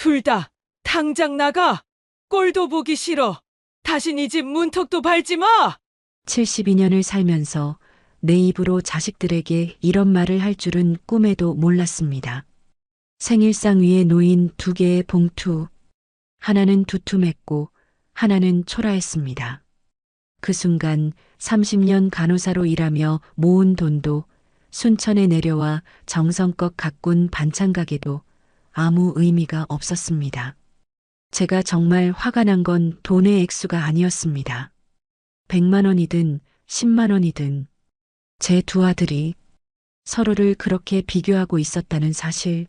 둘 다 당장 나가. 꼴도 보기 싫어. 다신 이 집 문턱도 밟지 마. 72년을 살면서 내 입으로 자식들에게 이런 말을 할 줄은 꿈에도 몰랐습니다. 생일상 위에 놓인 두 개의 봉투. 하나는 두툼했고 하나는 초라했습니다. 그 순간 30년 간호사로 일하며 모은 돈도 순천에 내려와 정성껏 가꾼 반찬 가게도 아무 의미가 없었습니다. 제가 정말 화가 난 건 돈의 액수가 아니었습니다. 100만 원이든 10만 원이든 제 두 아들이 서로를 그렇게 비교하고 있었다는 사실,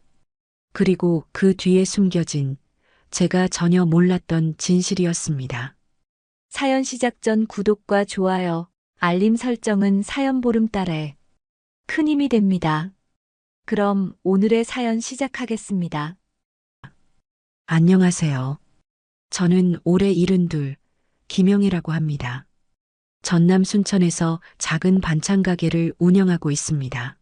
그리고 그 뒤에 숨겨진 제가 전혀 몰랐던 진실이었습니다. 사연 시작 전 구독과 좋아요, 알림 설정은 사연 보름달에 큰 힘이 됩니다. 그럼 오늘의 사연 시작하겠습니다. 안녕하세요. 저는 올해 72, 김영희라고 합니다. 전남 순천에서 작은 반찬 가게를 운영하고 있습니다.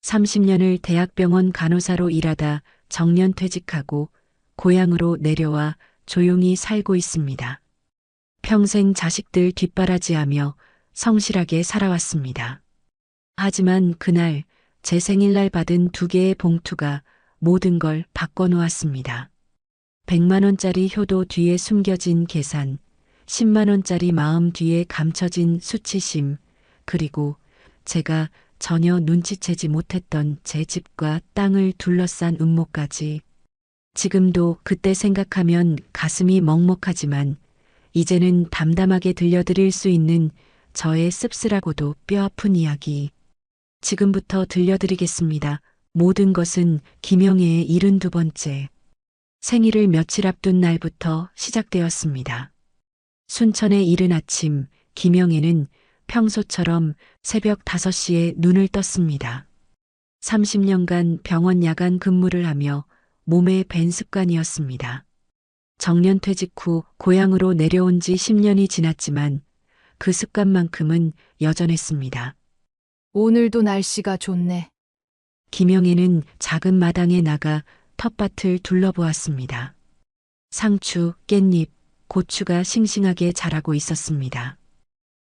30년을 대학병원 간호사로 일하다 정년 퇴직하고 고향으로 내려와 조용히 살고 있습니다. 평생 자식들 뒷바라지하며 성실하게 살아왔습니다. 하지만 그날 제 생일날 받은 두 개의 봉투가 모든 걸 바꿔놓았습니다. 100만 원짜리 효도 뒤에 숨겨진 계산, 10만 원짜리 마음 뒤에 감춰진 수치심, 그리고 제가 전혀 눈치채지 못했던 제 집과 땅을 둘러싼 음모까지. 지금도 그때 생각하면 가슴이 먹먹하지만 이제는 담담하게 들려드릴 수 있는 저의 씁쓸하고도 뼈아픈 이야기. 지금부터 들려드리겠습니다. 모든 것은 김영애의 72번째 생일을 며칠 앞둔 날부터 시작되었습니다. 순천의 이른 아침, 김영애는 평소처럼 새벽 5시에 눈을 떴습니다. 30년간 병원 야간 근무를 하며 몸에 밴 습관이었습니다. 정년 퇴직 후 고향으로 내려온 지 10년이 지났지만 그 습관만큼은 여전했습니다. 오늘도 날씨가 좋네. 김영애는 작은 마당에 나가 텃밭을 둘러보았습니다. 상추, 깻잎, 고추가 싱싱하게 자라고 있었습니다.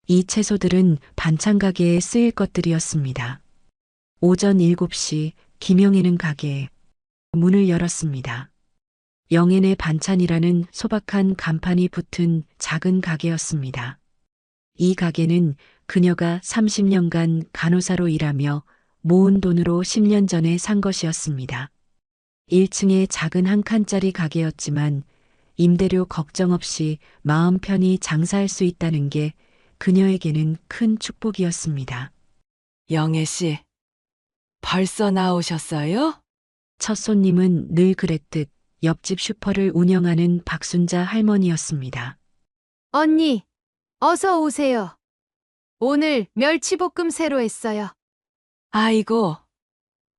이 채소들은 반찬 가게에 쓰일 것들이었습니다. 오전 7시 김영애는 가게에 문을 열었습니다. 영앤의 반찬이라는 소박한 간판이 붙은 작은 가게였습니다. 이 가게는 그녀가 30년간 간호사로 일하며 모은 돈으로 10년 전에 산 것이었습니다. 1층에 작은 한 칸짜리 가게였지만 임대료 걱정 없이 마음 편히 장사할 수 있다는 게 그녀에게는 큰 축복이었습니다. 영애 씨, 벌써 나오셨어요? 첫 손님은 늘 그랬듯 옆집 슈퍼를 운영하는 박순자 할머니였습니다. 언니, 어서 오세요. 오늘 멸치볶음 새로 했어요. 아이고,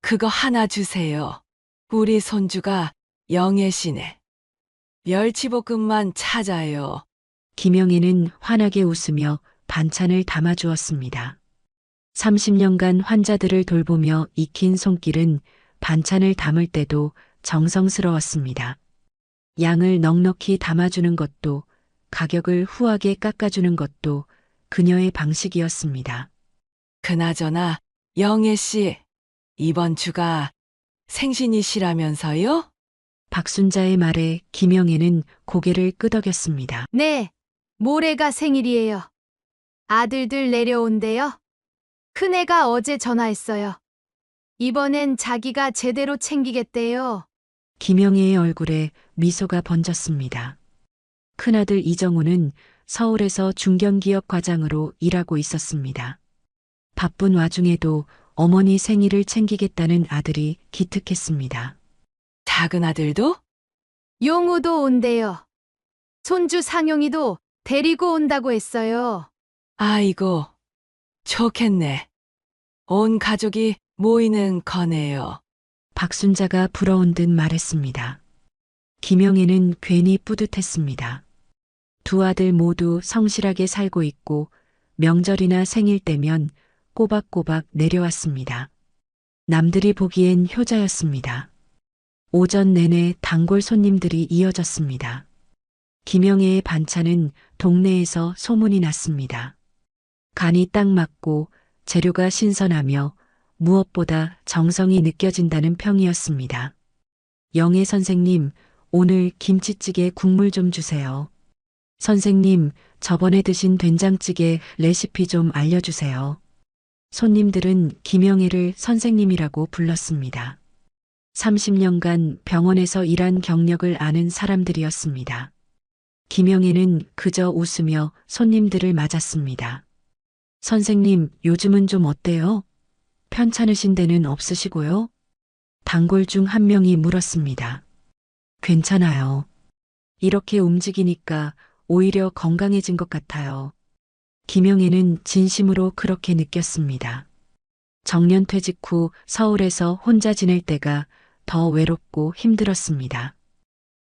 그거 하나 주세요. 우리 손주가 영애 씨네. 멸치볶음만 찾아요. 김영애는 환하게 웃으며 반찬을 담아주었습니다. 30년간 환자들을 돌보며 익힌 손길은 반찬을 담을 때도 정성스러웠습니다. 양을 넉넉히 담아주는 것도 가격을 후하게 깎아주는 것도 그녀의 방식이었습니다. 그나저나 영애 씨, 이번 주가 생신이시라면서요? 박순자의 말에 김영애는 고개를 끄덕였습니다. 네, 모레가 생일이에요. 아들들 내려온대요. 큰애가 어제 전화했어요. 이번엔 자기가 제대로 챙기겠대요. 김영애의 얼굴에 미소가 번졌습니다. 큰아들 이정우는 서울에서 중견기업 과장으로 일하고 있었습니다. 바쁜 와중에도 어머니 생일을 챙기겠다는 아들이 기특했습니다. 작은 아들도? 용우도 온대요. 손주 상용이도 데리고 온다고 했어요. 아이고, 좋겠네. 온 가족이 모이는 거네요. 박순자가 부러운 듯 말했습니다. 김영애는 괜히 뿌듯했습니다. 두 아들 모두 성실하게 살고 있고 명절이나 생일 때면 꼬박꼬박 내려왔습니다. 남들이 보기엔 효자였습니다. 오전 내내 단골 손님들이 이어졌습니다. 김영애의 반찬은 동네에서 소문이 났습니다. 간이 딱 맞고 재료가 신선하며 무엇보다 정성이 느껴진다는 평이었습니다. 영애 선생님, 오늘 김치찌개 국물 좀 주세요. 선생님, 저번에 드신 된장찌개 레시피 좀 알려주세요. 손님들은 김영애를 선생님이라고 불렀습니다. 30년간 병원에서 일한 경력을 아는 사람들이었습니다. 김영애는 그저 웃으며 손님들을 맞았습니다. 선생님, 요즘은 좀 어때요? 편찮으신 데는 없으시고요? 단골 중 한 명이 물었습니다. 괜찮아요. 이렇게 움직이니까 오히려 건강해진 것 같아요. 김영애는 진심으로 그렇게 느꼈습니다. 정년퇴직 후 서울에서 혼자 지낼 때가 더 외롭고 힘들었습니다.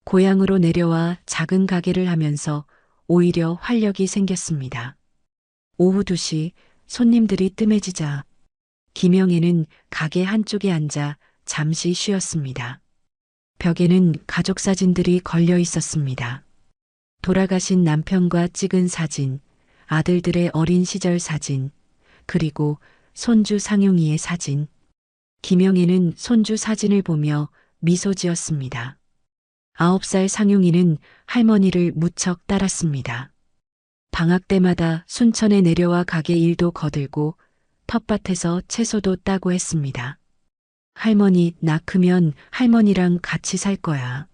고향으로 내려와 작은 가게를 하면서 오히려 활력이 생겼습니다. 오후 2시 손님들이 뜸해지자 김영애는 가게 한쪽에 앉아 잠시 쉬었습니다. 벽에는 가족 사진들이 걸려 있었습니다. 돌아가신 남편과 찍은 사진, 아들들의 어린 시절 사진, 그리고 손주 상용이의 사진. 김영애는 손주 사진을 보며 미소 지었습니다. 9살 상용이는 할머니를 무척 따랐습니다. 방학 때마다 순천에 내려와 가게 일도 거들고 텃밭에서 채소도 따고 했습니다. 할머니, 나 크면 할머니랑 같이 살 거야.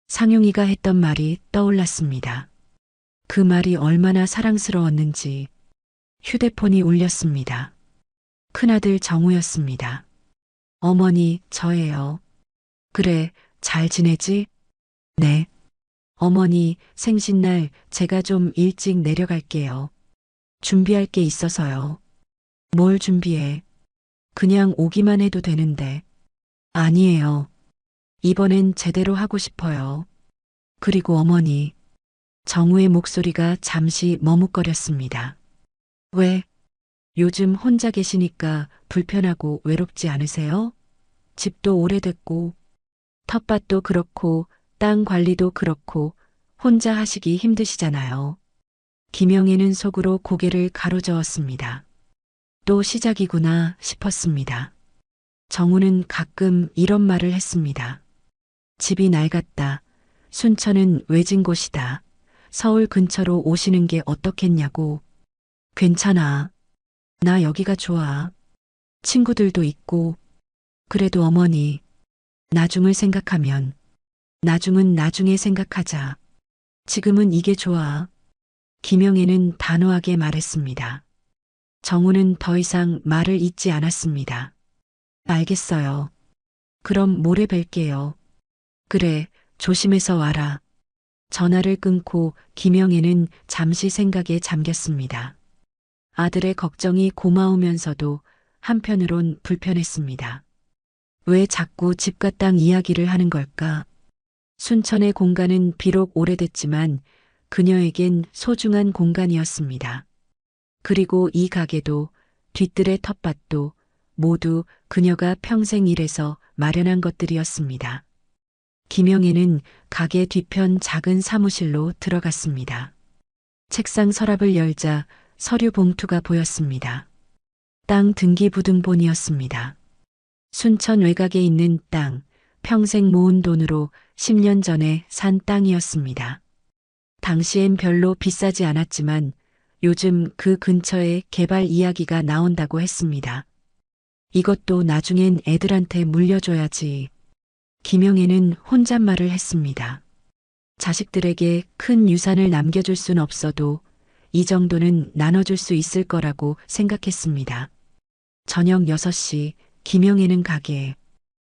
상용이가 했던 말이 떠올랐습니다. 그 말이 얼마나 사랑스러웠는지. 휴대폰이 울렸습니다. 큰아들 정우였습니다. 어머니, 저예요. 그래, 잘 지내지? 네. 어머니, 생신날 제가 좀 일찍 내려갈게요. 준비할 게 있어서요. 뭘 준비해? 그냥 오기만 해도 되는데. 아니에요. 이번엔 제대로 하고 싶어요. 그리고 어머니. 정우의 목소리가 잠시 머뭇거렸습니다. 왜? 요즘 혼자 계시니까 불편하고 외롭지 않으세요? 집도 오래됐고, 텃밭도 그렇고, 땅 관리도 그렇고, 혼자 하시기 힘드시잖아요. 김영애는 속으로 고개를 가로저었습니다. 또 시작이구나 싶었습니다. 정우는 가끔 이런 말을 했습니다. 집이 낡았다. 순천은 외진 곳이다. 서울 근처로 오시는 게 어떻겠냐고. 괜찮아. 나 여기가 좋아. 친구들도 있고. 그래도 어머니, 나중을 생각하면, 나중은 나중에 생각하자. 지금은 이게 좋아. 김영애는 단호하게 말했습니다. 정우는 더 이상 말을 잇지 않았습니다. 알겠어요. 그럼 모레 뵐게요. 그래, 조심해서 와라. 전화를 끊고 김영애는 잠시 생각에 잠겼습니다. 아들의 걱정이 고마우면서도 한편으론 불편했습니다. 왜 자꾸 집과 땅 이야기를 하는 걸까? 순천의 공간은 비록 오래됐지만 그녀에겐 소중한 공간이었습니다. 그리고 이 가게도 뒤뜰의 텃밭도 모두 그녀가 평생 일해서 마련한 것들이었습니다. 김영애는 가게 뒤편 작은 사무실로 들어갔습니다. 책상 서랍을 열자 서류 봉투가 보였습니다. 땅 등기부등본이었습니다. 순천 외곽에 있는 땅, 평생 모은 돈으로 10년 전에 산 땅이었습니다. 당시엔 별로 비싸지 않았지만 요즘 그 근처에 개발 이야기가 나온다고 했습니다. 이것도 나중엔 애들한테 물려줘야지. 김영애는 혼잣말을 했습니다. 자식들에게 큰 유산을 남겨줄 순 없어도 이 정도는 나눠줄 수 있을 거라고 생각했습니다. 저녁 6시 김영애는 가게에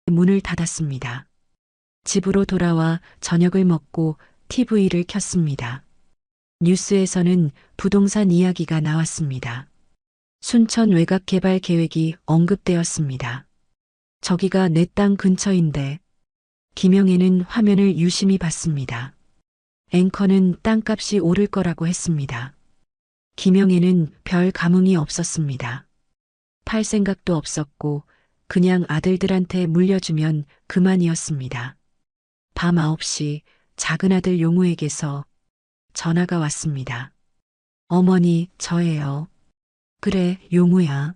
문을 닫았습니다. 집으로 돌아와 저녁을 먹고 TV를 켰습니다. 뉴스에서는 부동산 이야기가 나왔습니다. 순천 외곽 개발 계획이 언급되었습니다. 저기가 내 땅 근처인데. 김영애는 화면을 유심히 봤습니다. 앵커는 땅값이 오를 거라고 했습니다. 김영애는 별 감흥이 없었습니다. 팔 생각도 없었고 그냥 아들들한테 물려주면 그만이었습니다. 밤 9시 작은 아들 용우에게서 전화가 왔습니다. 어머니, 저예요. 그래, 용우야.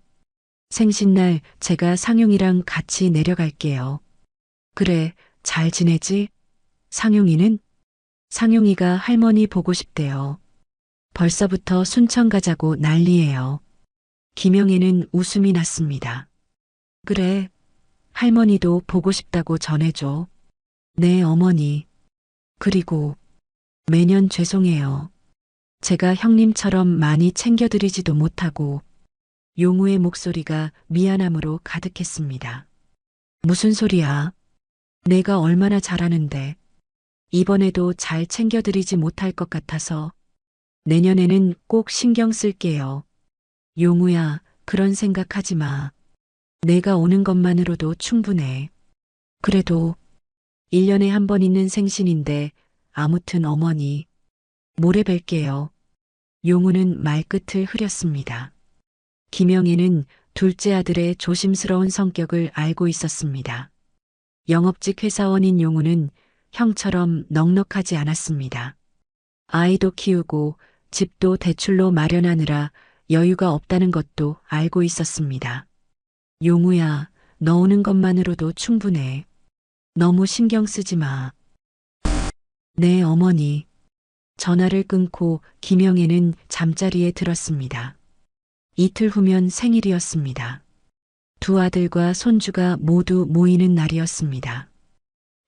생신날 제가 상용이랑 같이 내려갈게요. 그래, 잘 지내지? 상용이는? 상용이가 할머니 보고 싶대요. 벌써부터 순천 가자고 난리예요. 김영애는 웃음이 났습니다. 그래, 할머니도 보고 싶다고 전해줘. 네, 어머니. 그리고 매년 죄송해요. 제가 형님처럼 많이 챙겨드리지도 못하고. 용우의 목소리가 미안함으로 가득했습니다. 무슨 소리야? 내가 얼마나 잘하는데. 이번에도 잘 챙겨드리지 못할 것 같아서 내년에는 꼭 신경 쓸게요. 용우야, 그런 생각하지 마. 내가 오는 것만으로도 충분해. 그래도 1년에 한 번 있는 생신인데 아무튼 어머니, 모레 뵐게요. 용우는 말끝을 흐렸습니다. 김영애는 둘째 아들의 조심스러운 성격을 알고 있었습니다. 영업직 회사원인 용우는 형처럼 넉넉하지 않았습니다. 아이도 키우고 집도 대출로 마련하느라 여유가 없다는 것도 알고 있었습니다. 용우야, 너 오는 것만으로도 충분해. 너무 신경 쓰지 마. 네, 어머니. 전화를 끊고 김영애는 잠자리에 들었습니다. 이틀 후면 생일이었습니다. 두 아들과 손주가 모두 모이는 날이었습니다.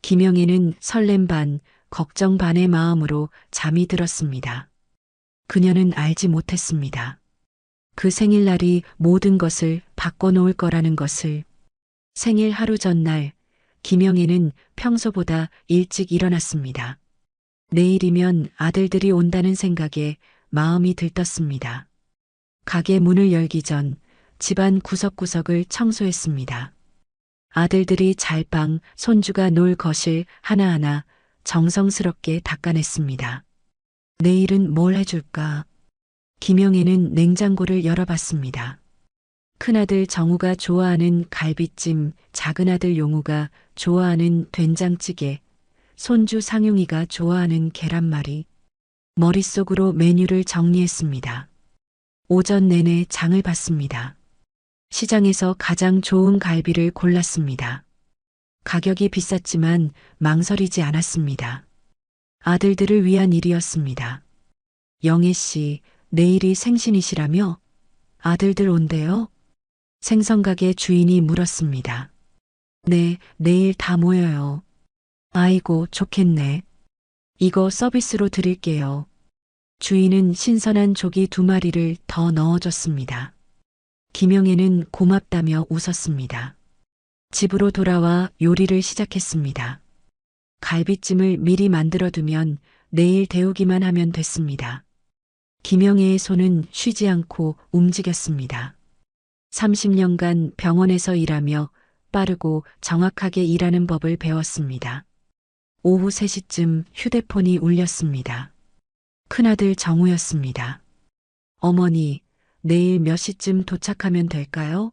김영애는 설렘 반, 걱정 반의 마음으로 잠이 들었습니다. 그녀는 알지 못했습니다. 그 생일날이 모든 것을 바꿔놓을 거라는 것을. 생일 하루 전날, 김영애는 평소보다 일찍 일어났습니다. 내일이면 아들들이 온다는 생각에 마음이 들떴습니다. 가게 문을 열기 전 집안 구석구석을 청소했습니다. 아들들이 잘 방, 손주가 놀 거실 하나하나 정성스럽게 닦아냈습니다. 내일은 뭘 해줄까? 김영애는 냉장고를 열어봤습니다. 큰아들 정우가 좋아하는 갈비찜, 작은아들 용우가 좋아하는 된장찌개, 손주 상용이가 좋아하는 계란말이. 머릿속으로 메뉴를 정리했습니다. 오전 내내 장을 봤습니다. 시장에서 가장 좋은 갈비를 골랐습니다. 가격이 비쌌지만 망설이지 않았습니다. 아들들을 위한 일이었습니다. 영애 씨, 내일이 생신이시라며? 아들들 온대요? 생선가게 주인이 물었습니다. 네, 내일 다 모여요. 아이고, 좋겠네. 이거 서비스로 드릴게요. 주인은 신선한 조기 2마리를 더 넣어줬습니다. 김영애는 고맙다며 웃었습니다. 집으로 돌아와 요리를 시작했습니다. 갈비찜을 미리 만들어두면 내일 데우기만 하면 됐습니다. 김영애의 손은 쉬지 않고 움직였습니다. 30년간 병원에서 일하며 빠르고 정확하게 일하는 법을 배웠습니다. 오후 3시쯤 휴대폰이 울렸습니다. 큰아들 정우였습니다. 어머니, 내일 몇 시쯤 도착하면 될까요?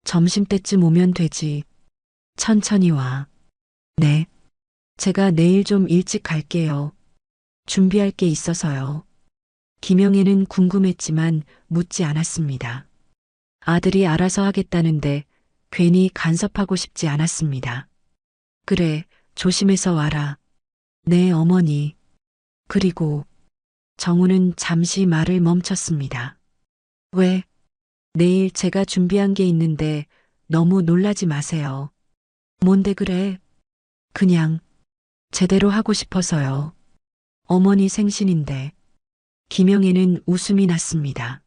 점심때쯤 오면 되지. 천천히 와. 네. 제가 내일 좀 일찍 갈게요. 준비할 게 있어서요. 김영애는 궁금했지만 묻지 않았습니다. 아들이 알아서 하겠다는데 괜히 간섭하고 싶지 않았습니다. 그래, 조심해서 와라. 네, 어머니. 그리고 정우는 잠시 말을 멈췄습니다. 왜? 내일 제가 준비한 게 있는데 너무 놀라지 마세요. 뭔데 그래? 그냥 제대로 하고 싶어서요. 어머니 생신인데. 김영애는 웃음이 났습니다.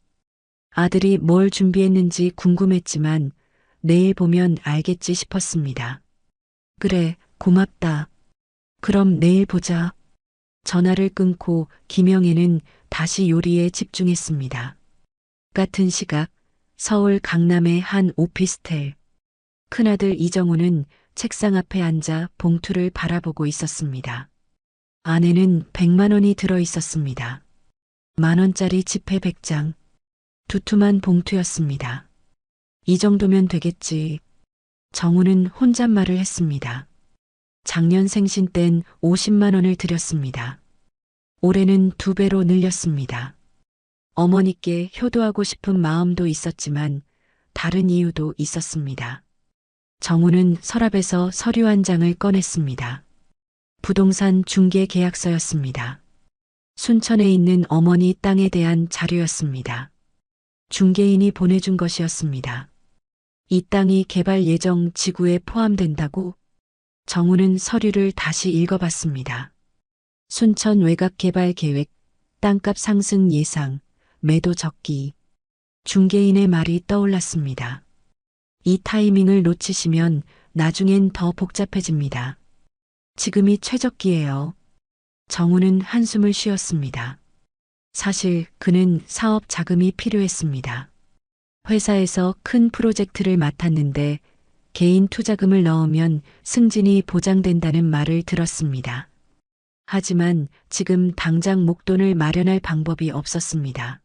아들이 뭘 준비했는지 궁금했지만 내일 보면 알겠지 싶었습니다. 그래, 고맙다. 그럼 내일 보자. 전화를 끊고 김영애는 다시 요리에 집중했습니다. 같은 시각 서울 강남의 한 오피스텔. 큰아들 이정우는 책상 앞에 앉아 봉투를 바라보고 있었습니다. 안에는 100만 원이 들어 있었습니다. 10,000원짜리 지폐 100장. 두툼한 봉투였습니다. 이 정도면 되겠지. 정우는 혼잣말을 했습니다. 작년 생신 땐 50만 원을 드렸습니다. 올해는 2배로 늘렸습니다. 어머니께 효도하고 싶은 마음도 있었지만 다른 이유도 있었습니다. 정우는 서랍에서 서류 한 장을 꺼냈습니다. 부동산 중개 계약서였습니다. 순천에 있는 어머니 땅에 대한 자료였습니다. 중개인이 보내준 것이었습니다. 이 땅이 개발 예정 지구에 포함된다고? 정우는 서류를 다시 읽어봤습니다. 순천 외곽 개발 계획, 땅값 상승 예상, 매도 적기. 중개인의 말이 떠올랐습니다. 이 타이밍을 놓치시면 나중엔 더 복잡해집니다. 지금이 최적기예요. 정우는 한숨을 쉬었습니다. 사실 그는 사업 자금이 필요했습니다. 회사에서 큰 프로젝트를 맡았는데 개인 투자금을 넣으면 승진이 보장된다는 말을 들었습니다. 하지만 지금 당장 목돈을 마련할 방법이 없었습니다.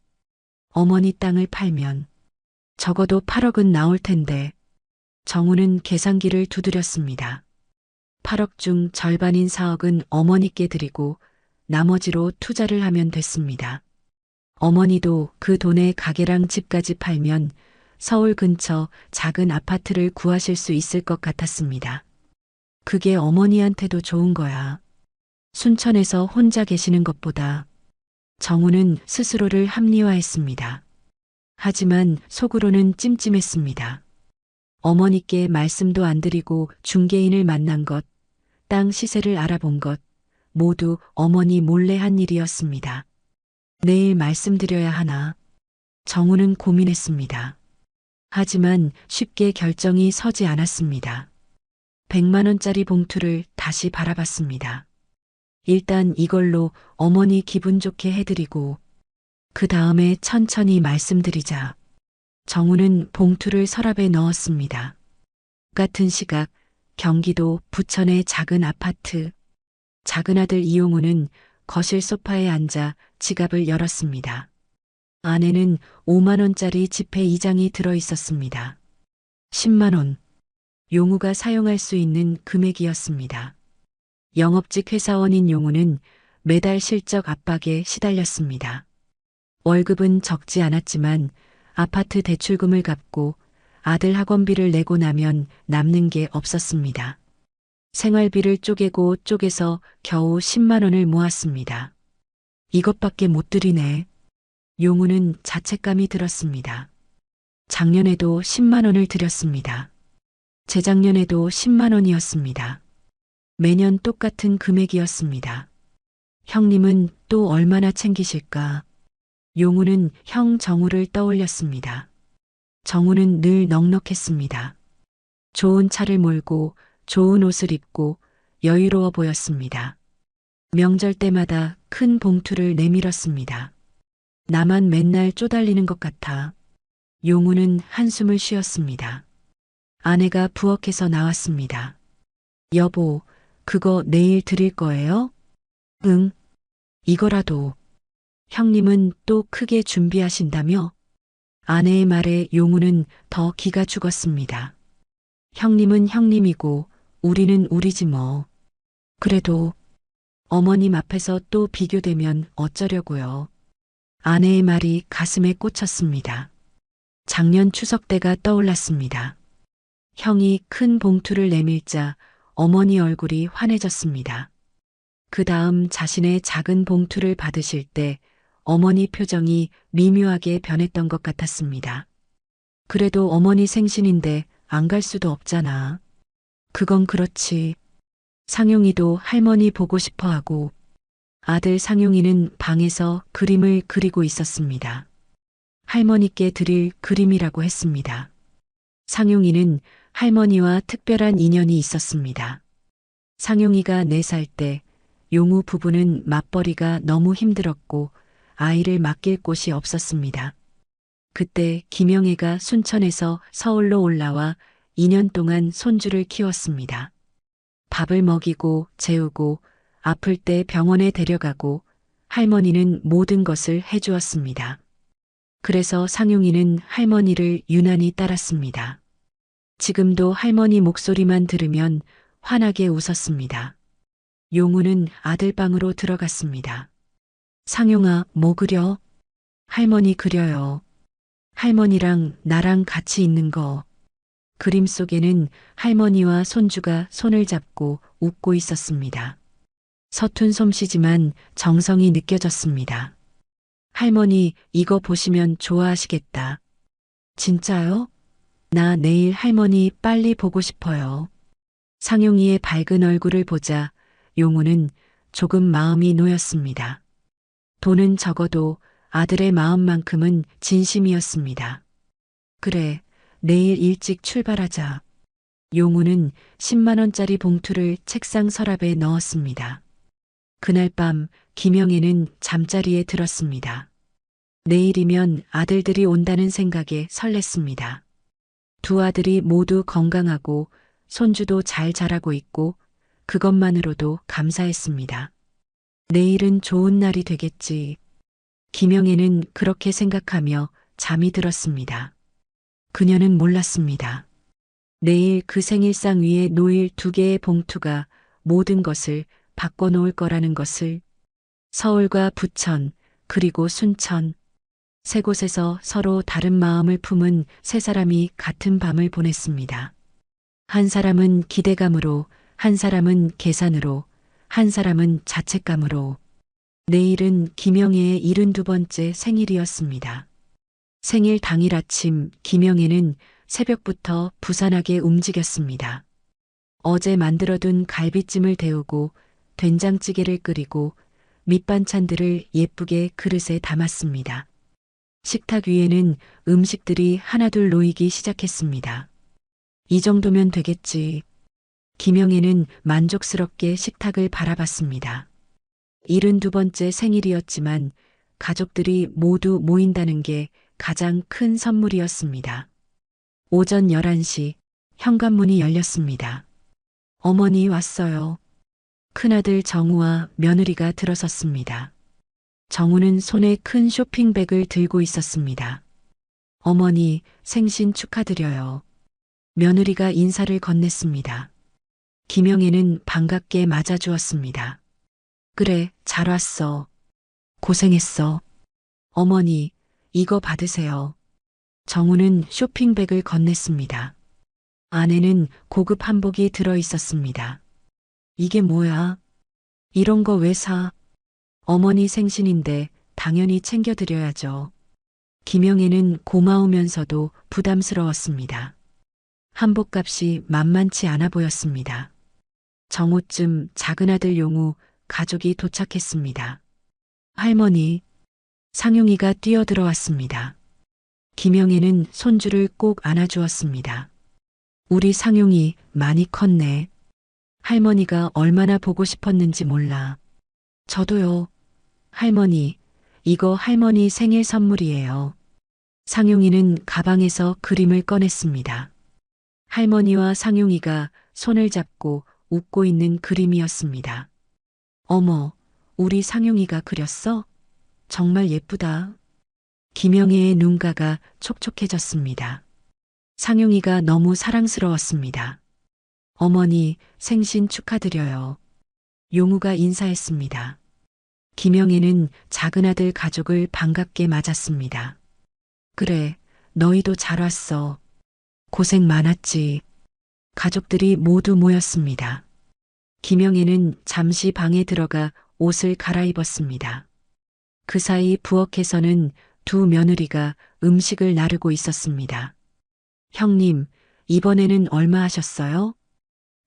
어머니 땅을 팔면 적어도 8억은 나올 텐데 정우는 계산기를 두드렸습니다. 8억 중 절반인 4억은 어머니께 드리고 나머지로 투자를 하면 됐습니다. 어머니도 그 돈에 가게랑 집까지 팔면 서울 근처 작은 아파트를 구하실 수 있을 것 같았습니다. 그게 어머니한테도 좋은 거야. 순천에서 혼자 계시는 것보다. 정우는 스스로를 합리화했습니다. 하지만 속으로는 찜찜했습니다. 어머니께 말씀도 안 드리고 중개인을 만난 것, 땅 시세를 알아본 것, 모두 어머니 몰래 한 일이었습니다. 내일 말씀드려야 하나? 정우는 고민했습니다. 하지만 쉽게 결정이 서지 않았습니다. 100만 원짜리 봉투를 다시 바라봤습니다. 일단 이걸로 어머니 기분 좋게 해드리고 그 다음에 천천히 말씀드리자. 정우는 봉투를 서랍에 넣었습니다. 같은 시각 경기도 부천의 작은 아파트. 작은 아들 이용우는 거실 소파에 앉아 지갑을 열었습니다. 안에는 5만 원짜리 지폐 2장이 들어 있었습니다. 10만 원. 용우가 사용할 수 있는 금액이었습니다. 영업직 회사원인 용우는 매달 실적 압박에 시달렸습니다. 월급은 적지 않았지만 아파트 대출금을 갚고 아들 학원비를 내고 나면 남는 게 없었습니다. 생활비를 쪼개고 쪼개서 겨우 10만 원을 모았습니다. 이것밖에 못 드리네. 용우는 자책감이 들었습니다. 작년에도 10만 원을 드렸습니다. 재작년에도 10만 원이었습니다. 매년 똑같은 금액이었습니다. 형님은 또 얼마나 챙기실까? 용우는 형 정우를 떠올렸습니다. 정우는 늘 넉넉했습니다. 좋은 차를 몰고 좋은 옷을 입고 여유로워 보였습니다. 명절 때마다 큰 봉투를 내밀었습니다. 나만 맨날 쪼달리는 것 같아. 용우는 한숨을 쉬었습니다. 아내가 부엌에서 나왔습니다. 여보, 그거 내일 드릴 거예요? 응. 이거라도. 형님은 또 크게 준비하신다며? 아내의 말에 용우는 더 기가 죽었습니다. 형님은 형님이고 우리는 우리지 뭐. 그래도 어머님 앞에서 또 비교되면 어쩌려고요. 아내의 말이 가슴에 꽂혔습니다. 작년 추석 때가 떠올랐습니다. 형이 큰 봉투를 내밀자 어머니 얼굴이 환해졌습니다. 그 다음 자신의 작은 봉투를 받으실 때 어머니 표정이 미묘하게 변했던 것 같았습니다. 그래도 어머니 생신인데 안 갈 수도 없잖아. 그건 그렇지. 상용이도 할머니 보고 싶어 하고 아들 상용이는 방에서 그림을 그리고 있었습니다. 할머니께 드릴 그림이라고 했습니다. 상용이는 할머니와 특별한 인연이 있었습니다. 상용이가 4살 때 용우 부부는 맞벌이가 너무 힘들었고 아이를 맡길 곳이 없었습니다. 그때 김영애가 순천에서 서울로 올라와 2년 동안 손주를 키웠습니다. 밥을 먹이고 재우고 아플 때 병원에 데려가고 할머니는 모든 것을 해주었습니다. 그래서 상용이는 할머니를 유난히 따랐습니다. 지금도 할머니 목소리만 들으면 환하게 웃었습니다. 용우는 아들 방으로 들어갔습니다. 상용아, 뭐 그려? 할머니 그려요. 할머니랑 나랑 같이 있는 거. 그림 속에는 할머니와 손주가 손을 잡고 웃고 있었습니다. 서툰 솜씨지만 정성이 느껴졌습니다. 할머니, 이거 보시면 좋아하시겠다. 진짜요? 나 내일 할머니 빨리 보고 싶어요. 상용이의 밝은 얼굴을 보자 용우는 조금 마음이 놓였습니다. 돈은 적어도 아들의 마음만큼은 진심이었습니다. 그래, 내일 일찍 출발하자. 용우는 10만 원짜리 봉투를 책상 서랍에 넣었습니다. 그날 밤 김영애는 잠자리에 들었습니다. 내일이면 아들들이 온다는 생각에 설렜습니다. 두 아들이 모두 건강하고 손주도 잘 자라고 있고 그것만으로도 감사했습니다. 내일은 좋은 날이 되겠지. 김영애는 그렇게 생각하며 잠이 들었습니다. 그녀는 몰랐습니다. 내일 그 생일상 위에 놓일 2개의 봉투가 모든 것을 바꿔놓을 거라는 것을. 서울과 부천, 그리고 순천, 3곳에서 서로 다른 마음을 품은 3사람이 같은 밤을 보냈습니다. 한 사람은 기대감으로, 한 사람은 계산으로, 한 사람은 자책감으로. 내일은 김영애의 72번째 생일이었습니다. 생일 당일 아침 김영애는 새벽부터 부산하게 움직였습니다. 어제 만들어둔 갈비찜을 데우고 된장찌개를 끓이고 밑반찬들을 예쁘게 그릇에 담았습니다. 식탁 위에는 음식들이 하나둘 놓이기 시작했습니다. 이 정도면 되겠지. 김영애는 만족스럽게 식탁을 바라봤습니다. 72번째 생일이었지만 가족들이 모두 모인다는 게 가장 큰 선물이었습니다. 오전 11시 현관문이 열렸습니다. 어머니 왔어요. 큰아들 정우와 며느리가 들어섰습니다. 정우는 손에 큰 쇼핑백을 들고 있었습니다. 어머니, 생신 축하드려요. 며느리가 인사를 건넸습니다. 김영애는 반갑게 맞아주었습니다. 그래, 잘 왔어. 고생했어. 어머니, 이거 받으세요. 정우는 쇼핑백을 건넸습니다. 안에는 고급 한복이 들어 있었습니다. 이게 뭐야? 이런 거 왜 사? 어머니 생신인데 당연히 챙겨드려야죠. 김영애는 고마우면서도 부담스러웠습니다. 한복값이 만만치 않아 보였습니다. 정오쯤 작은아들 용우 가족이 도착했습니다. 할머니, 상용이가 뛰어들어왔습니다. 김영애는 손주를 꼭 안아주었습니다. 우리 상용이 많이 컸네. 할머니가 얼마나 보고 싶었는지 몰라. 저도요. 할머니, 이거 할머니 생일 선물이에요. 상용이는 가방에서 그림을 꺼냈습니다. 할머니와 상용이가 손을 잡고 웃고 있는 그림이었습니다. 어머, 우리 상용이가 그렸어? 정말 예쁘다. 김영애의 눈가가 촉촉해졌습니다. 상용이가 너무 사랑스러웠습니다. 어머니, 생신 축하드려요. 용우가 인사했습니다. 김영애는 작은아들 가족을 반갑게 맞았습니다. 그래, 너희도 잘 왔어. 고생 많았지. 가족들이 모두 모였습니다. 김영애는 잠시 방에 들어가 옷을 갈아입었습니다. 그 사이 부엌에서는 두 며느리가 음식을 나르고 있었습니다. 형님, 이번에는 얼마 하셨어요?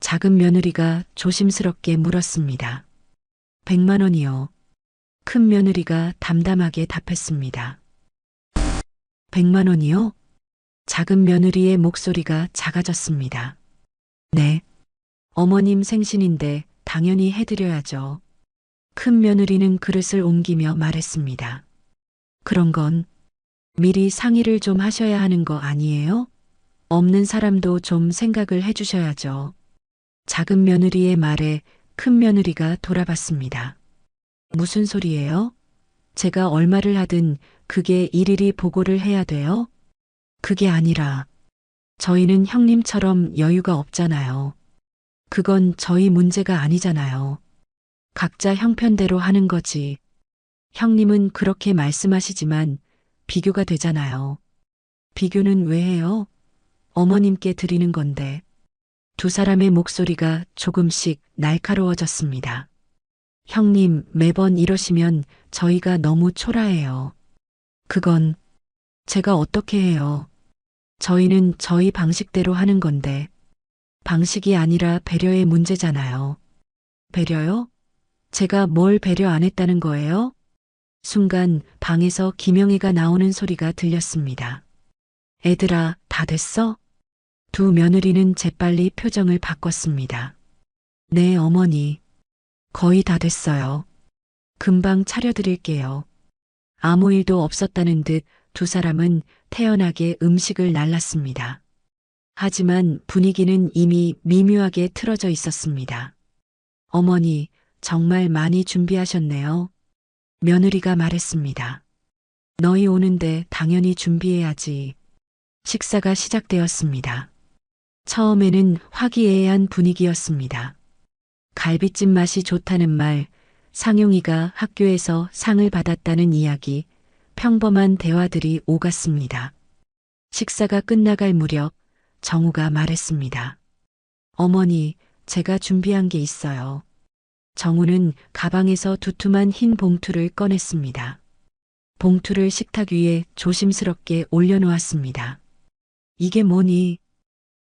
작은 며느리가 조심스럽게 물었습니다. 100만 원이요. 큰 며느리가 담담하게 답했습니다. 100만 원이요? 작은 며느리의 목소리가 작아졌습니다. 네. 어머님 생신인데 당연히 해드려야죠. 큰 며느리는 그릇을 옮기며 말했습니다. 그런 건 미리 상의를 좀 하셔야 하는 거 아니에요? 없는 사람도 좀 생각을 해주셔야죠. 작은 며느리의 말에 큰 며느리가 돌아봤습니다. 무슨 소리예요? 제가 얼마를 하든 그게 일일이 보고를 해야 돼요? 그게 아니라 저희는 형님처럼 여유가 없잖아요. 그건 저희 문제가 아니잖아요. 각자 형편대로 하는 거지. 형님은 그렇게 말씀하시지만 비교가 되잖아요. 비교는 왜 해요? 어머님께 드리는 건데. 두 사람의 목소리가 조금씩 날카로워졌습니다. 형님, 매번 이러시면 저희가 너무 초라해요. 그건 제가 어떻게 해요? 저희는 저희 방식대로 하는 건데. 방식이 아니라 배려의 문제잖아요. 배려요? 제가 뭘 배려 안 했다는 거예요? 순간 방에서 김영희가 나오는 소리가 들렸습니다. 애들아, 다 됐어? 두 며느리는 재빨리 표정을 바꿨습니다. 네, 어머니. 거의 다 됐어요. 금방 차려드릴게요. 아무 일도 없었다는 듯 두 사람은 태연하게 음식을 날랐습니다. 하지만 분위기는 이미 미묘하게 틀어져 있었습니다. 어머니, 정말 많이 준비하셨네요. 며느리가 말했습니다. 너희 오는데 당연히 준비해야지. 식사가 시작되었습니다. 처음에는 화기애애한 분위기였습니다. 갈비찜 맛이 좋다는 말, 상용이가 학교에서 상을 받았다는 이야기, 평범한 대화들이 오갔습니다. 식사가 끝나갈 무렵 정우가 말했습니다. 어머니, 제가 준비한 게 있어요. 정우는 가방에서 두툼한 흰 봉투를 꺼냈습니다. 봉투를 식탁 위에 조심스럽게 올려놓았습니다. 이게 뭐니?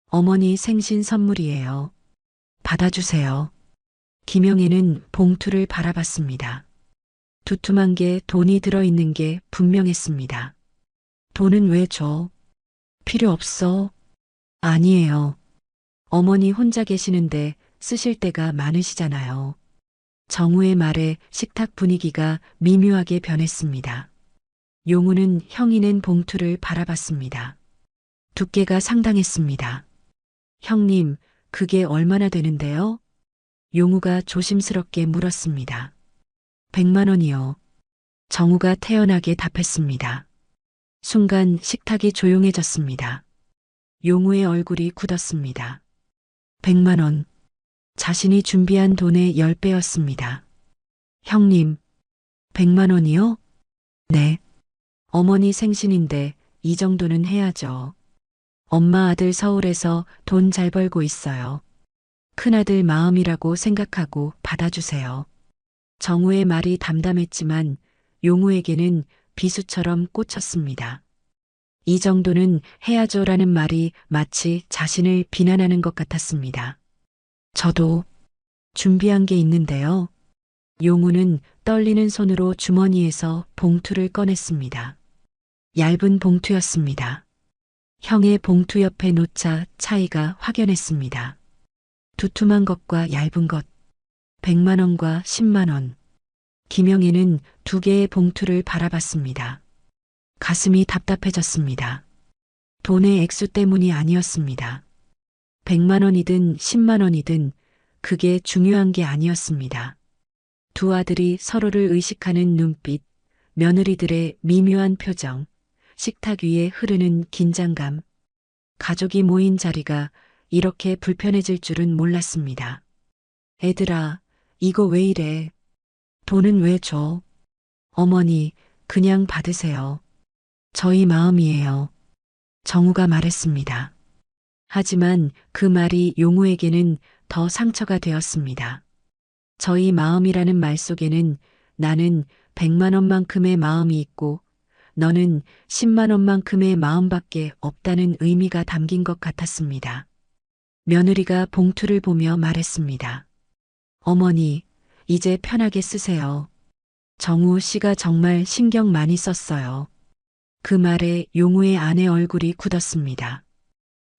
어머니 생신 선물이에요. 받아주세요. 김영애는 봉투를 바라봤습니다. 두툼한 게 돈이 들어있는 게 분명했습니다. 돈은 왜 줘? 필요 없어. 아니에요. 어머니 혼자 계시는데 쓰실 때가 많으시잖아요. 정우의 말에 식탁 분위기가 미묘하게 변했습니다. 용우는 형이 낸 봉투를 바라봤습니다. 두께가 상당했습니다. 형님, 그게 얼마나 되는데요? 용우가 조심스럽게 물었습니다. 100만 원이요. 정우가 태연하게 답했습니다. 순간 식탁이 조용해졌습니다. 용우의 얼굴이 굳었습니다. 100만 원. 자신이 준비한 돈의 10배였습니다. 형님, 100만 원이요? 네. 어머니 생신인데 이 정도는 해야죠. 엄마 아들 서울에서 돈 잘 벌고 있어요. 큰아들 마음이라고 생각하고 받아주세요. 정우의 말이 담담했지만 용우에게는 비수처럼 꽂혔습니다. 이 정도는 해야죠라는 말이 마치 자신을 비난하는 것 같았습니다. 저도 준비한 게 있는데요. 용우는 떨리는 손으로 주머니에서 봉투를 꺼냈습니다. 얇은 봉투였습니다. 형의 봉투 옆에 놓자 차이가 확연했습니다. 두툼한 것과 얇은 것, 100만 원과 10만 원. 김영애는 두 개의 봉투를 바라봤습니다. 가슴이 답답해졌습니다. 돈의 액수 때문이 아니었습니다. 100만 원이든 10만 원이든 그게 중요한 게 아니었습니다. 두 아들이 서로를 의식하는 눈빛, 며느리들의 미묘한 표정, 식탁 위에 흐르는 긴장감. 가족이 모인 자리가 이렇게 불편해질 줄은 몰랐습니다. 애들아, 이거 왜 이래? 돈은 왜 줘? 어머니, 그냥 받으세요. 저희 마음이에요. 정우가 말했습니다. 하지만 그 말이 용우에게는 더 상처가 되었습니다. 저희 마음이라는 말 속에는 나는 100만 원만큼의 마음이 있고 너는 10만 원만큼의 마음밖에 없다는 의미가 담긴 것 같았습니다. 며느리가 봉투를 보며 말했습니다. 어머니, 이제 편하게 쓰세요. 정우 씨가 정말 신경 많이 썼어요. 그 말에 용우의 아내 얼굴이 굳었습니다.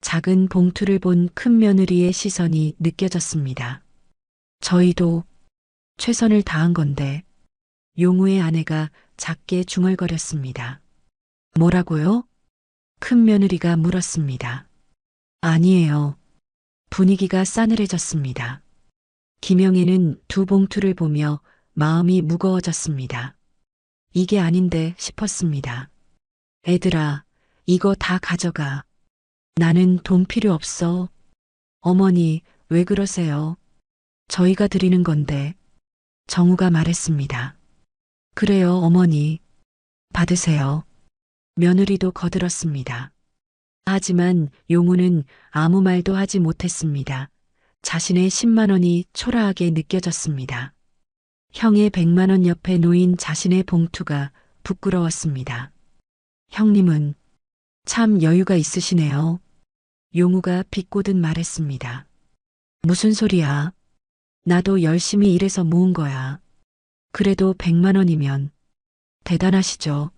작은 봉투를 본 큰 며느리의 시선이 느껴졌습니다. 저희도 최선을 다한 건데. 용우의 아내가 작게 중얼거렸습니다. 뭐라고요? 큰 며느리가 물었습니다. 아니에요. 분위기가 싸늘해졌습니다. 김영애는 두 봉투를 보며 마음이 무거워졌습니다. 이게 아닌데 싶었습니다. 애들아, 이거 다 가져가. 나는 돈 필요 없어. 어머니, 왜 그러세요? 저희가 드리는 건데. 정우가 말했습니다. 그래요, 어머니. 받으세요. 며느리도 거들었습니다. 하지만 용우는 아무 말도 하지 못했습니다. 자신의 10만 원이 초라하게 느껴졌습니다. 형의 100만 원 옆에 놓인 자신의 봉투가 부끄러웠습니다. 형님은 참 여유가 있으시네요. 용우가 비꼬듯 말했습니다. 무슨 소리야? 나도 열심히 일해서 모은 거야. 그래도 100만 원이면 대단하시죠.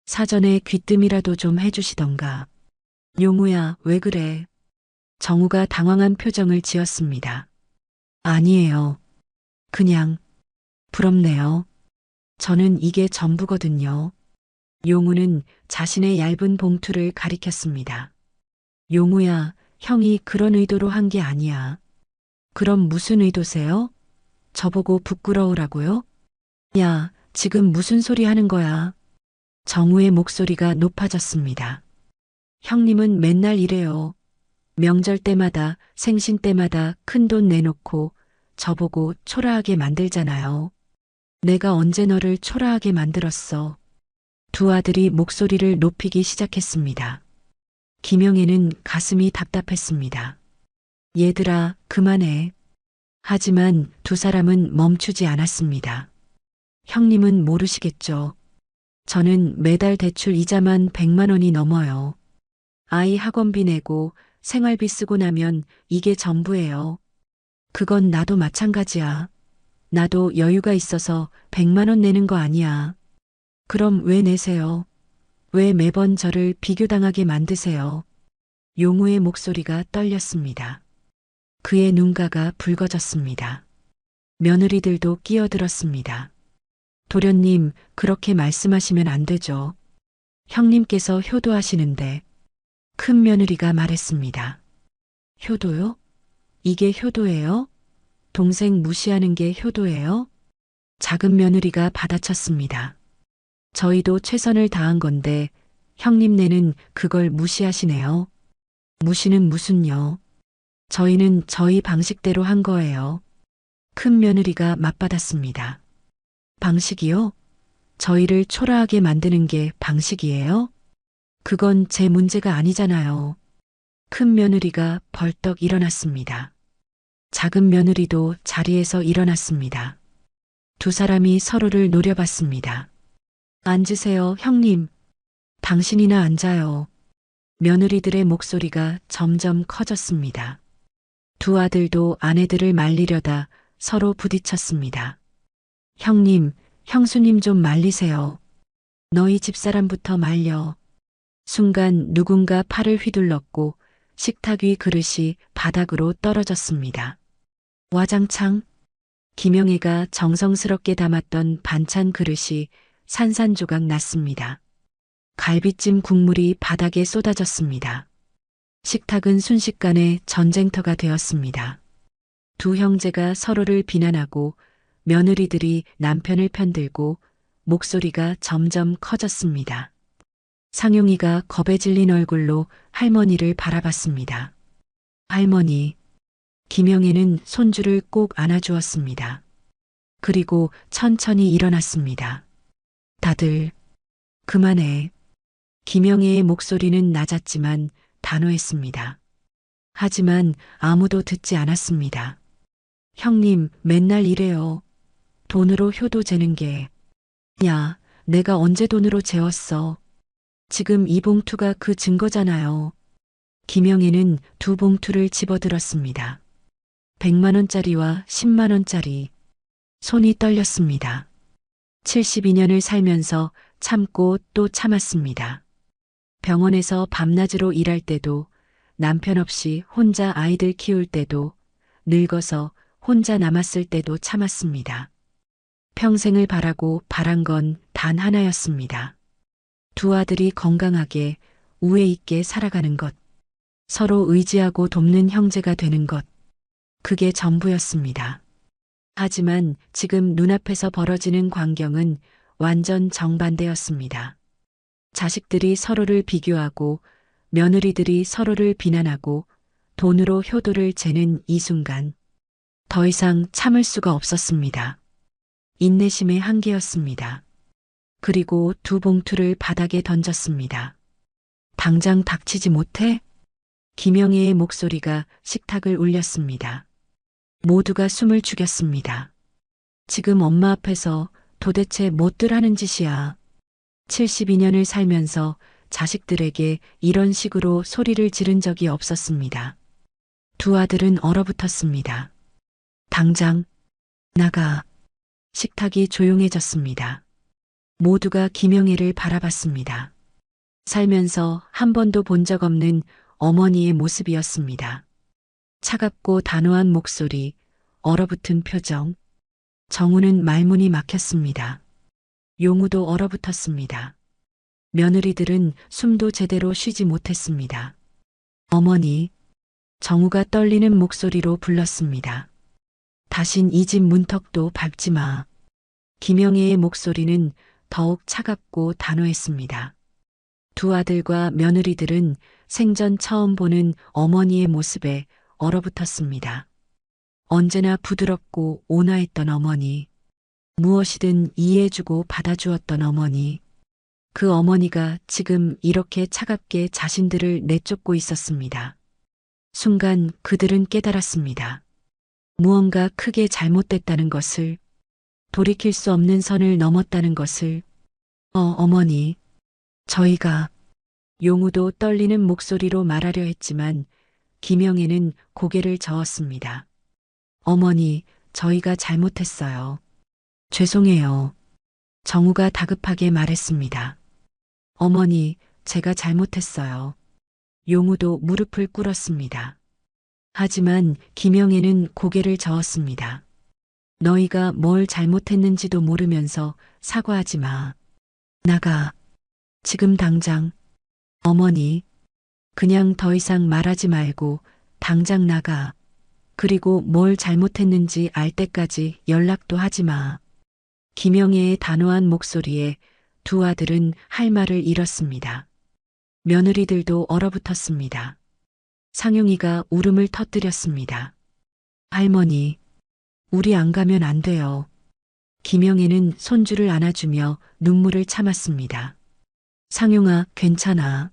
사전에 귀뜸이라도 좀 해주시던가. 용우야, 왜 그래? 정우가 당황한 표정을 지었습니다. 아니에요. 그냥 부럽네요. 저는 이게 전부거든요. 용우는 자신의 얇은 봉투를 가리켰습니다. 용우야, 형이 그런 의도로 한 게 아니야. 그럼 무슨 의도세요? 저보고 부끄러우라고요? 야, 지금 무슨 소리 하는 거야? 정우의 목소리가 높아졌습니다. 형님은 맨날 이래요. 명절 때마다, 생신 때마다 큰 돈 내놓고 저보고 초라하게 만들잖아요. 내가 언제 너를 초라하게 만들었어? 두 아들이 목소리를 높이기 시작했습니다. 김영애는 가슴이 답답했습니다. 얘들아, 그만해. 하지만 두 사람은 멈추지 않았습니다. 형님은 모르시겠죠. 저는 매달 대출 이자만 100만 원이 넘어요. 아이 학원비 내고 생활비 쓰고 나면 이게 전부예요. 그건 나도 마찬가지야. 나도 여유가 있어서 100만 원 내는 거 아니야. 그럼 왜 내세요? 왜 매번 저를 비교당하게 만드세요? 용우의 목소리가 떨렸습니다. 그의 눈가가 붉어졌습니다. 며느리들도 끼어들었습니다. 도련님, 그렇게 말씀하시면 안 되죠. 형님께서 효도하시는데. 큰 며느리가 말했습니다. 효도요? 이게 효도예요? 동생 무시하는 게 효도예요? 작은 며느리가 받아쳤습니다. 저희도 최선을 다한 건데 형님네는 그걸 무시하시네요. 무시는 무슨요? 저희는 저희 방식대로 한 거예요. 큰 며느리가 맞받았습니다. 방식이요? 저희를 초라하게 만드는 게 방식이에요? 그건 제 문제가 아니잖아요. 큰 며느리가 벌떡 일어났습니다. 작은 며느리도 자리에서 일어났습니다. 두 사람이 서로를 노려봤습니다. 앉으세요, 형님. 당신이나 앉아요. 며느리들의 목소리가 점점 커졌습니다. 두 아들도 아내들을 말리려다 서로 부딪혔습니다. 형님, 형수님 좀 말리세요. 너희 집사람부터 말려. 순간 누군가 팔을 휘둘렀고 식탁 위 그릇이 바닥으로 떨어졌습니다. 와장창. 김영애가 정성스럽게 담았던 반찬 그릇이 산산조각 났습니다. 갈비찜 국물이 바닥에 쏟아졌습니다. 식탁은 순식간에 전쟁터가 되었습니다. 두 형제가 서로를 비난하고 며느리들이 남편을 편들고 목소리가 점점 커졌습니다. 상용이가 겁에 질린 얼굴로 할머니를 바라봤습니다. 할머니. 김영애는 손주를 꼭 안아주었습니다. 그리고 천천히 일어났습니다. 다들 그만해. 김영애의 목소리는 낮았지만 단호했습니다. 하지만 아무도 듣지 않았습니다. 형님, 맨날 이래요. 돈으로 효도 재는 게. 야, 내가 언제 돈으로 재웠어. 지금 이 봉투가 그 증거잖아요. 김영애는 두 봉투를 집어들었습니다. 100만 원짜리와 10만 원짜리. 손이 떨렸습니다. 72년을 살면서 참고 또 참았습니다. 병원에서 밤낮으로 일할 때도, 남편 없이 혼자 아이들 키울 때도, 늙어서 혼자 남았을 때도 참았습니다. 평생을 바라고 바란 건 단 하나였습니다. 두 아들이 건강하게 우애 있게 살아가는 것, 서로 의지하고 돕는 형제가 되는 것, 그게 전부였습니다. 하지만 지금 눈앞에서 벌어지는 광경은 완전 정반대였습니다. 자식들이 서로를 비교하고 며느리들이 서로를 비난하고 돈으로 효도를 재는 이 순간 더 이상 참을 수가 없었습니다. 인내심의 한계였습니다. 그리고 두 봉투를 바닥에 던졌습니다. 당장 닥치지 못해? 김영애의 목소리가 식탁을 울렸습니다. 모두가 숨을 죽였습니다. 지금 엄마 앞에서 도대체 뭣들 하는 짓이야. 72년을 살면서 자식들에게 이런 식으로 소리를 지른 적이 없었습니다. 두 아들은 얼어붙었습니다. 당장 나가. 식탁이 조용해졌습니다. 모두가 김영애를 바라봤습니다. 살면서 한 번도 본 적 없는 어머니의 모습이었습니다. 차갑고 단호한 목소리, 얼어붙은 표정. 정우는 말문이 막혔습니다. 용우도 얼어붙었습니다. 며느리들은 숨도 제대로 쉬지 못했습니다. 어머니, 정우가 떨리는 목소리로 불렀습니다. 다신 이 집 문턱도 밟지 마. 김영애의 목소리는 더욱 차갑고 단호했습니다. 두 아들과 며느리들은 생전 처음 보는 어머니의 모습에 얼어붙었습니다. 언제나 부드럽고 온화했던 어머니, 무엇이든 이해해주고 받아주었던 어머니, 그 어머니가 지금 이렇게 차갑게 자신들을 내쫓고 있었습니다. 순간 그들은 깨달았습니다. 무언가 크게 잘못됐다는 것을, 돌이킬 수 없는 선을 넘었다는 것을. 어머니, 저희가. 용우도 떨리는 목소리로 말하려 했지만 김영애는 고개를 저었습니다. 어머니, 저희가 잘못했어요. 죄송해요. 정우가 다급하게 말했습니다. 어머니, 제가 잘못했어요. 용우도 무릎을 꿇었습니다. 하지만 김영애는 고개를 저었습니다. 너희가 뭘 잘못했는지도 모르면서 사과하지 마. 나가. 지금 당장. 어머니, 그냥 더 이상 말하지 말고 당장 나가. 그리고 뭘 잘못했는지 알 때까지 연락도 하지 마. 김영애의 단호한 목소리에 두 아들은 할 말을 잃었습니다. 며느리들도 얼어붙었습니다. 상용이가 울음을 터뜨렸습니다. 할머니, 우리 안 가면 안 돼요. 김영애는 손주를 안아주며 눈물을 참았습니다. 상용아, 괜찮아.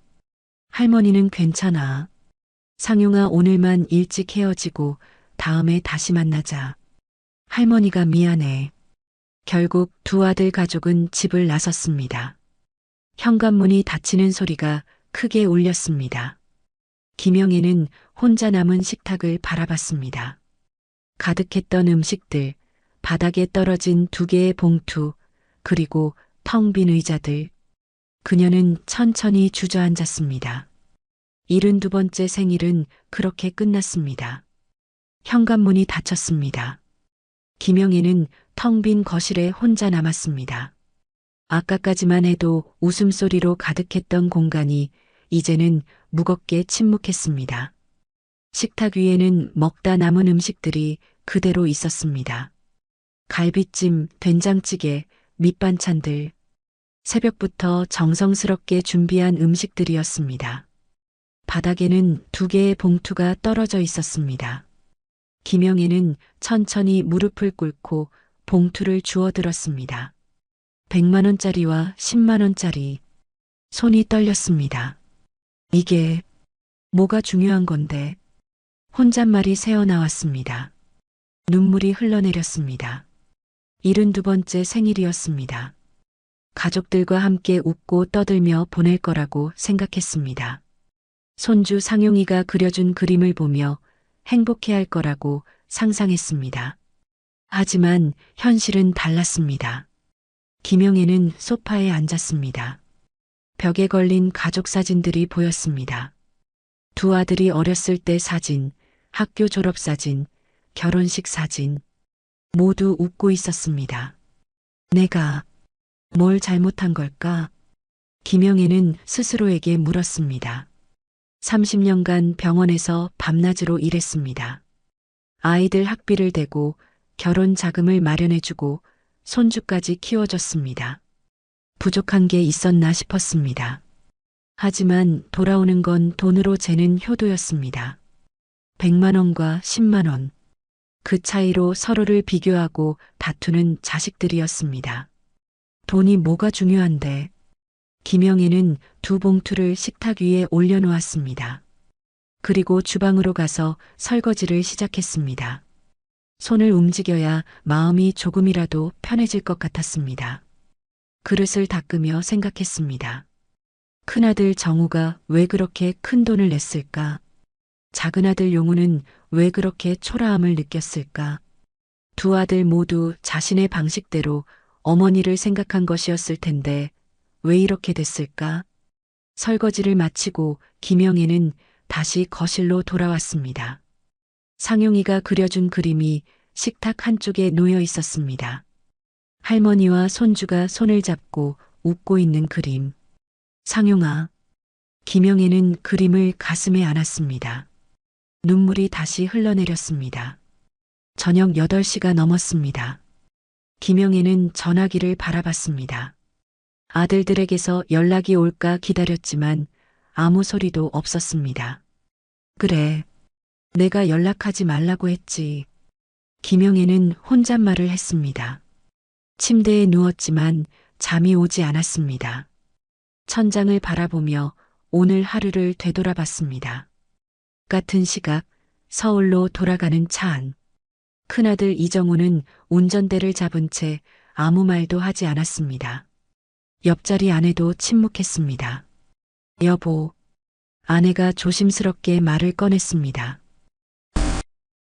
할머니는 괜찮아. 상용아, 오늘만 일찍 헤어지고 다음에 다시 만나자. 할머니가 미안해. 결국 두 아들 가족은 집을 나섰습니다. 현관문이 닫히는 소리가 크게 울렸습니다. 김영애는 혼자 남은 식탁을 바라봤습니다. 가득했던 음식들, 바닥에 떨어진 두 개의 봉투, 그리고 텅 빈 의자들. 그녀는 천천히 주저앉았습니다. 72번째 생일은 그렇게 끝났습니다. 현관문이 닫혔습니다. 김영애는 텅 빈 거실에 혼자 남았습니다. 아까까지만 해도 웃음소리로 가득했던 공간이 이제는 무겁게 침묵했습니다. 식탁 위에는 먹다 남은 음식들이 그대로 있었습니다. 갈비찜, 된장찌개, 밑반찬들. 새벽부터 정성스럽게 준비한 음식들이었습니다. 바닥에는 두 개의 봉투가 떨어져 있었습니다. 김영애는 천천히 무릎을 꿇고 봉투를 주워들었습니다. 100만 원짜리와 10만 원짜리. 손이 떨렸습니다. 이게 뭐가 중요한 건데. 혼잣말이 새어나왔습니다. 눈물이 흘러내렸습니다. 72번째 생일이었습니다. 가족들과 함께 웃고 떠들며 보낼 거라고 생각했습니다. 손주 상용이가 그려준 그림을 보며 행복해할 거라고 상상했습니다. 하지만 현실은 달랐습니다. 김영애는 소파에 앉았습니다. 벽에 걸린 가족 사진들이 보였습니다. 두 아들이 어렸을 때 사진, 학교 졸업 사진, 결혼식 사진. 모두 웃고 있었습니다. 내가 뭘 잘못한 걸까? 김영애는 스스로에게 물었습니다. 30년간 병원에서 밤낮으로 일했습니다. 아이들 학비를 대고 결혼 자금을 마련해주고 손주까지 키워줬습니다. 부족한 게 있었나 싶었습니다. 하지만 돌아오는 건 돈으로 재는 효도였습니다. 100만 원과 10만 원. 그 차이로 서로를 비교하고 다투는 자식들이었습니다. 돈이 뭐가 중요한데? 김영애는 두 봉투를 식탁 위에 올려놓았습니다. 그리고 주방으로 가서 설거지를 시작했습니다. 손을 움직여야 마음이 조금이라도 편해질 것 같았습니다. 그릇을 닦으며 생각했습니다. 큰아들 정우가 왜 그렇게 큰 돈을 냈을까? 작은아들 용우는 왜 그렇게 초라함을 느꼈을까? 두 아들 모두 자신의 방식대로 어머니를 생각한 것이었을 텐데 왜 이렇게 됐을까? 설거지를 마치고 김영애는 다시 거실로 돌아왔습니다. 상용이가 그려준 그림이 식탁 한쪽에 놓여 있었습니다. 할머니와 손주가 손을 잡고 웃고 있는 그림. 상용아. 김영애는 그림을 가슴에 안았습니다. 눈물이 다시 흘러내렸습니다. 저녁 8시가 넘었습니다. 김영애는 전화기를 바라봤습니다. 아들들에게서 연락이 올까 기다렸지만 아무 소리도 없었습니다. 그래, 내가 연락하지 말라고 했지. 김영애는 혼잣말을 했습니다. 침대에 누웠지만 잠이 오지 않았습니다. 천장을 바라보며 오늘 하루를 되돌아봤습니다. 같은 시각 서울로 돌아가는 차 안. 큰아들 이정우는 운전대를 잡은 채 아무 말도 하지 않았습니다. 옆자리 아내도 침묵했습니다. 여보. 아내가 조심스럽게 말을 꺼냈습니다.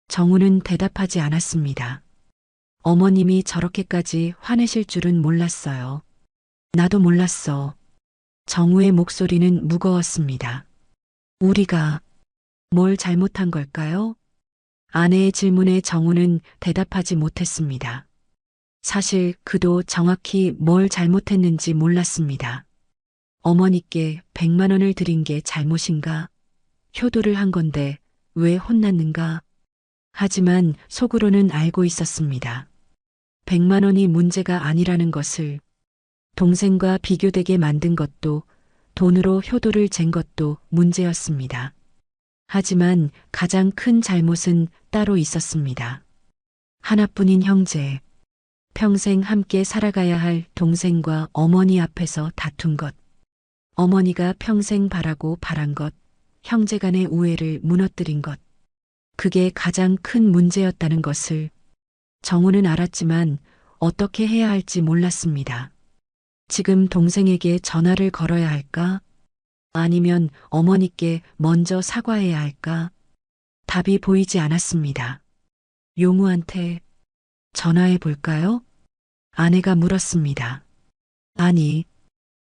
정우는 대답하지 않았습니다. 어머님이 저렇게까지 화내실 줄은 몰랐어요. 나도 몰랐어. 정우의 목소리는 무거웠습니다. 우리가 뭘 잘못한 걸까요? 아내의 질문에 정우는 대답하지 못했습니다. 사실 그도 정확히 뭘 잘못했는지 몰랐습니다. 어머니께 100만 원을 드린 게 잘못인가? 효도를 한 건데 왜 혼났는가? 하지만 속으로는 알고 있었습니다. 100만 원이 문제가 아니라는 것을. 동생과 비교되게 만든 것도 돈으로 효도를 잰 것도 문제였습니다. 하지만 가장 큰 잘못은 따로 있었습니다. 하나뿐인 형제. 평생 함께 살아가야 할 동생과 어머니 앞에서 다툰 것. 어머니가 평생 바라고 바란 것. 형제 간의 우애를 무너뜨린 것. 그게 가장 큰 문제였다는 것을 정우는 알았지만 어떻게 해야 할지 몰랐습니다. 지금 동생에게 전화를 걸어야 할까? 아니면 어머니께 먼저 사과해야 할까? 답이 보이지 않았습니다. 용우한테 전화해 볼까요? 아내가 물었습니다. 아니.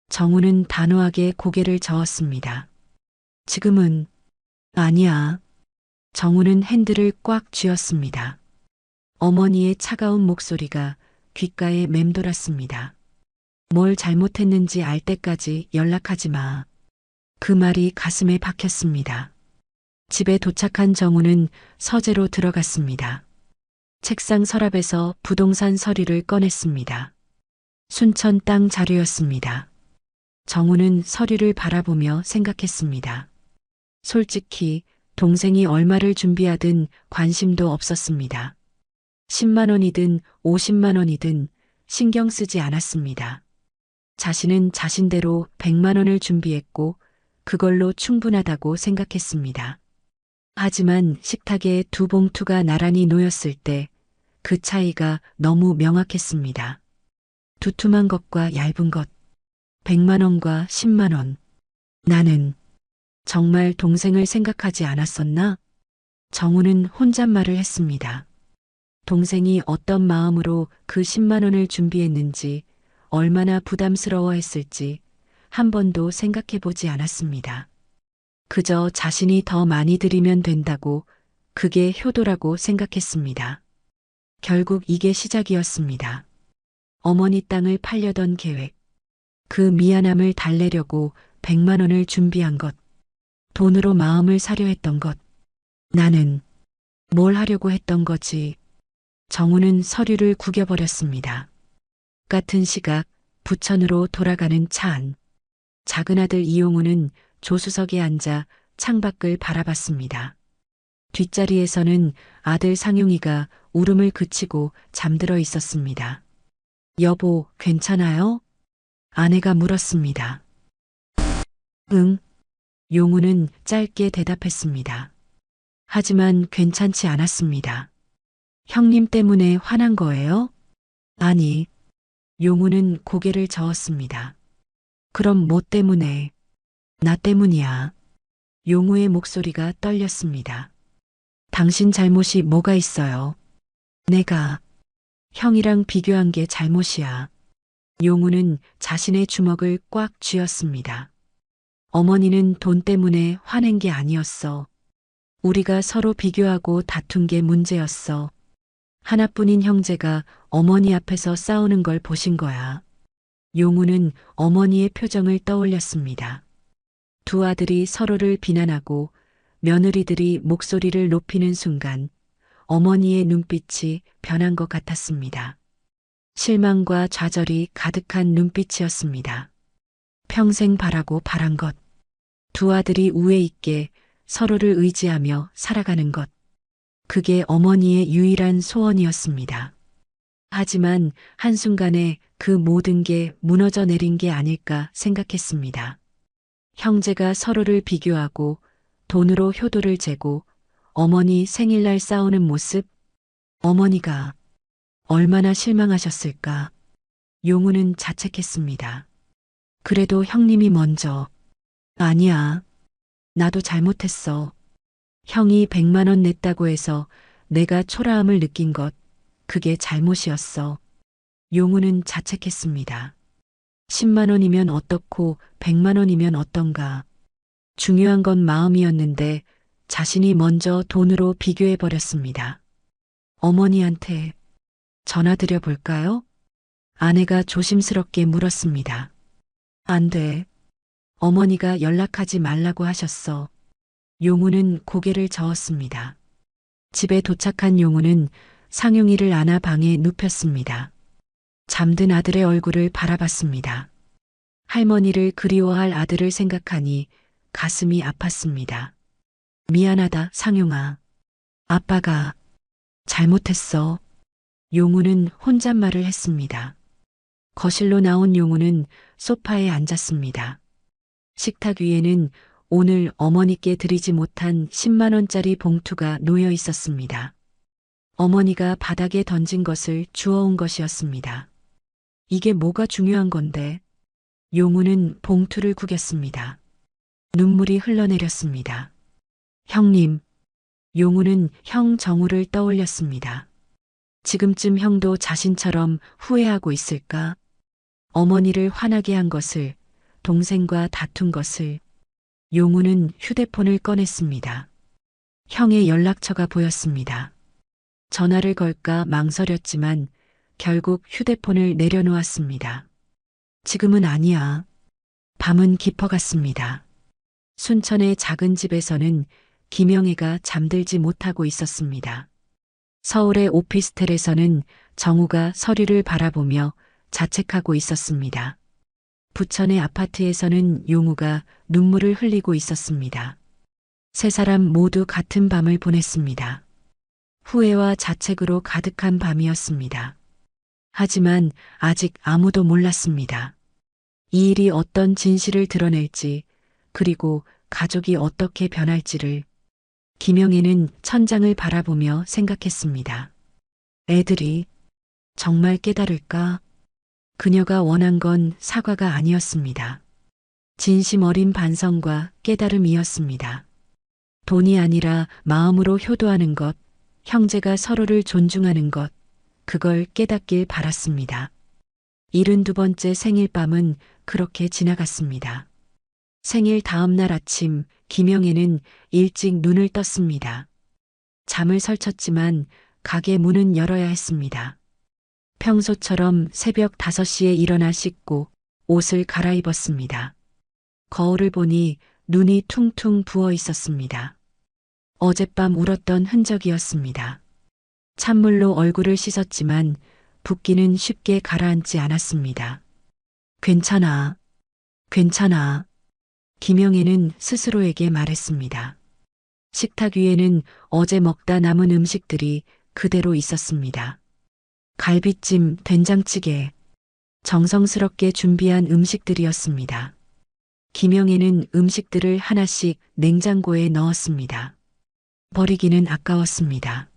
정우는 단호하게 고개를 저었습니다. 지금은 아니야. 정우는 핸들을 꽉 쥐었습니다. 어머니의 차가운 목소리가 귓가에 맴돌았습니다. 뭘 잘못했는지 알 때까지 연락하지 마. 그 말이 가슴에 박혔습니다. 집에 도착한 정우는 서재로 들어갔습니다. 책상 서랍에서 부동산 서류를 꺼냈습니다. 순천 땅 자료였습니다. 정우는 서류를 바라보며 생각했습니다. 솔직히 동생이 얼마를 준비하든 관심도 없었습니다. 10만 원이든 50만 원이든 신경 쓰지 않았습니다. 자신은 자신대로 100만 원을 준비했고 그걸로 충분하다고 생각했습니다. 하지만 식탁에 두 봉투가 나란히 놓였을 때 그 차이가 너무 명확했습니다. 두툼한 것과 얇은 것, 100만 원과 10만 원. 나는 정말 동생을 생각하지 않았었나? 정우는 혼잣말을 했습니다. 동생이 어떤 마음으로 그 10만 원을 준비했는지, 얼마나 부담스러워했을지 한 번도 생각해 보지 않았습니다. 그저 자신이 더 많이 드리면 된다고, 그게 효도라고 생각했습니다. 결국 이게 시작이었습니다. 어머니 땅을 팔려던 계획. 그 미안함을 달래려고 100만 원을 준비한 것. 돈으로 마음을 사려 했던 것. 나는 뭘 하려고 했던 거지. 정우는 서류를 구겨버렸습니다. 같은 시각 부천으로 돌아가는 차 안. 작은 아들 이용우는 조수석에 앉아 창밖을 바라봤습니다. 뒷자리에서는 아들 상용이가 울음을 그치고 잠들어 있었습니다. 여보, 괜찮아요? 아내가 물었습니다. 응. 용우는 짧게 대답했습니다. 하지만 괜찮지 않았습니다. 형님 때문에 화난 거예요? 아니. 용우는 고개를 저었습니다. 그럼 뭐 때문에? 나 때문이야. 용우의 목소리가 떨렸습니다. 당신 잘못이 뭐가 있어요? 내가 형이랑 비교한 게 잘못이야. 용우는 자신의 주먹을 꽉 쥐었습니다. 어머니는 돈 때문에 화낸 게 아니었어. 우리가 서로 비교하고 다툰 게 문제였어. 하나뿐인 형제가 어머니 앞에서 싸우는 걸 보신 거야. 용우는 어머니의 표정을 떠올렸습니다. 두 아들이 서로를 비난하고 며느리들이 목소리를 높이는 순간 어머니의 눈빛이 변한 것 같았습니다. 실망과 좌절이 가득한 눈빛이었습니다. 평생 바라고 바란 것. 두 아들이 우애 있게 서로를 의지하며 살아가는 것. 그게 어머니의 유일한 소원이었습니다. 하지만 한순간에 그 모든 게 무너져 내린 게 아닐까 생각했습니다. 형제가 서로를 비교하고 돈으로 효도를 재고 어머니 생일날 싸우는 모습, 어머니가 얼마나 실망하셨을까. 용우는 자책했습니다. 그래도 형님이 먼저. 아니야. 나도 잘못했어. 형이 100만 원 냈다고 해서 내가 초라함을 느낀 것, 그게 잘못이었어. 용우는 자책했습니다. 10만 원이면 어떻고 100만 원이면 어떤가. 중요한 건 마음이었는데 자신이 먼저 돈으로 비교해버렸습니다. 어머니한테 전화드려 볼까요? 아내가 조심스럽게 물었습니다. 안 돼. 어머니가 연락하지 말라고 하셨어. 용우는 고개를 저었습니다. 집에 도착한 용우는 상용이를 안아 방에 눕혔습니다. 잠든 아들의 얼굴을 바라봤습니다. 할머니를 그리워할 아들을 생각하니 가슴이 아팠습니다. 미안하다, 상용아. 아빠가 잘못했어. 용우는 혼잣말을 했습니다. 거실로 나온 용우는 소파에 앉았습니다. 식탁 위에는 오늘 어머니께 드리지 못한 10만 원짜리 봉투가 놓여 있었습니다. 어머니가 바닥에 던진 것을 주워온 것이었습니다. 이게 뭐가 중요한 건데? 용우는 봉투를 구겼습니다. 눈물이 흘러내렸습니다. 형님. 용우는 형 정우를 떠올렸습니다. 지금쯤 형도 자신처럼 후회하고 있을까? 어머니를 화나게 한 것을, 동생과 다툰 것을. 용우는 휴대폰을 꺼냈습니다. 형의 연락처가 보였습니다. 전화를 걸까 망설였지만 결국 휴대폰을 내려놓았습니다. 지금은 아니야. 밤은 깊어갔습니다. 순천의 작은 집에서는 김영애가 잠들지 못하고 있었습니다. 서울의 오피스텔에서는 정우가 서류를 바라보며 자책하고 있었습니다. 부천의 아파트에서는 용우가 눈물을 흘리고 있었습니다. 세 사람 모두 같은 밤을 보냈습니다. 후회와 자책으로 가득한 밤이었습니다. 하지만 아직 아무도 몰랐습니다. 이 일이 어떤 진실을 드러낼지, 그리고 가족이 어떻게 변할지를. 김영애는 천장을 바라보며 생각했습니다. 애들이 정말 깨달을까? 그녀가 원한 건 사과가 아니었습니다. 진심 어린 반성과 깨달음이었습니다. 돈이 아니라 마음으로 효도하는 것, 형제가 서로를 존중하는 것, 그걸 깨닫길 바랐습니다. 72번째 생일 밤은 그렇게 지나갔습니다. 생일 다음 날 아침, 김영애는 일찍 눈을 떴습니다. 잠을 설쳤지만 가게 문은 열어야 했습니다. 평소처럼 새벽 5시에 일어나 씻고 옷을 갈아입었습니다. 거울을 보니 눈이 퉁퉁 부어 있었습니다. 어젯밤 울었던 흔적이었습니다. 찬물로 얼굴을 씻었지만 붓기는 쉽게 가라앉지 않았습니다. 괜찮아. 괜찮아. 김영애는 스스로에게 말했습니다. 식탁 위에는 어제 먹다 남은 음식들이 그대로 있었습니다. 갈비찜, 된장찌개, 정성스럽게 준비한 음식들이었습니다. 김영애는 음식들을 하나씩 냉장고에 넣었습니다. 버리기는 아까웠습니다.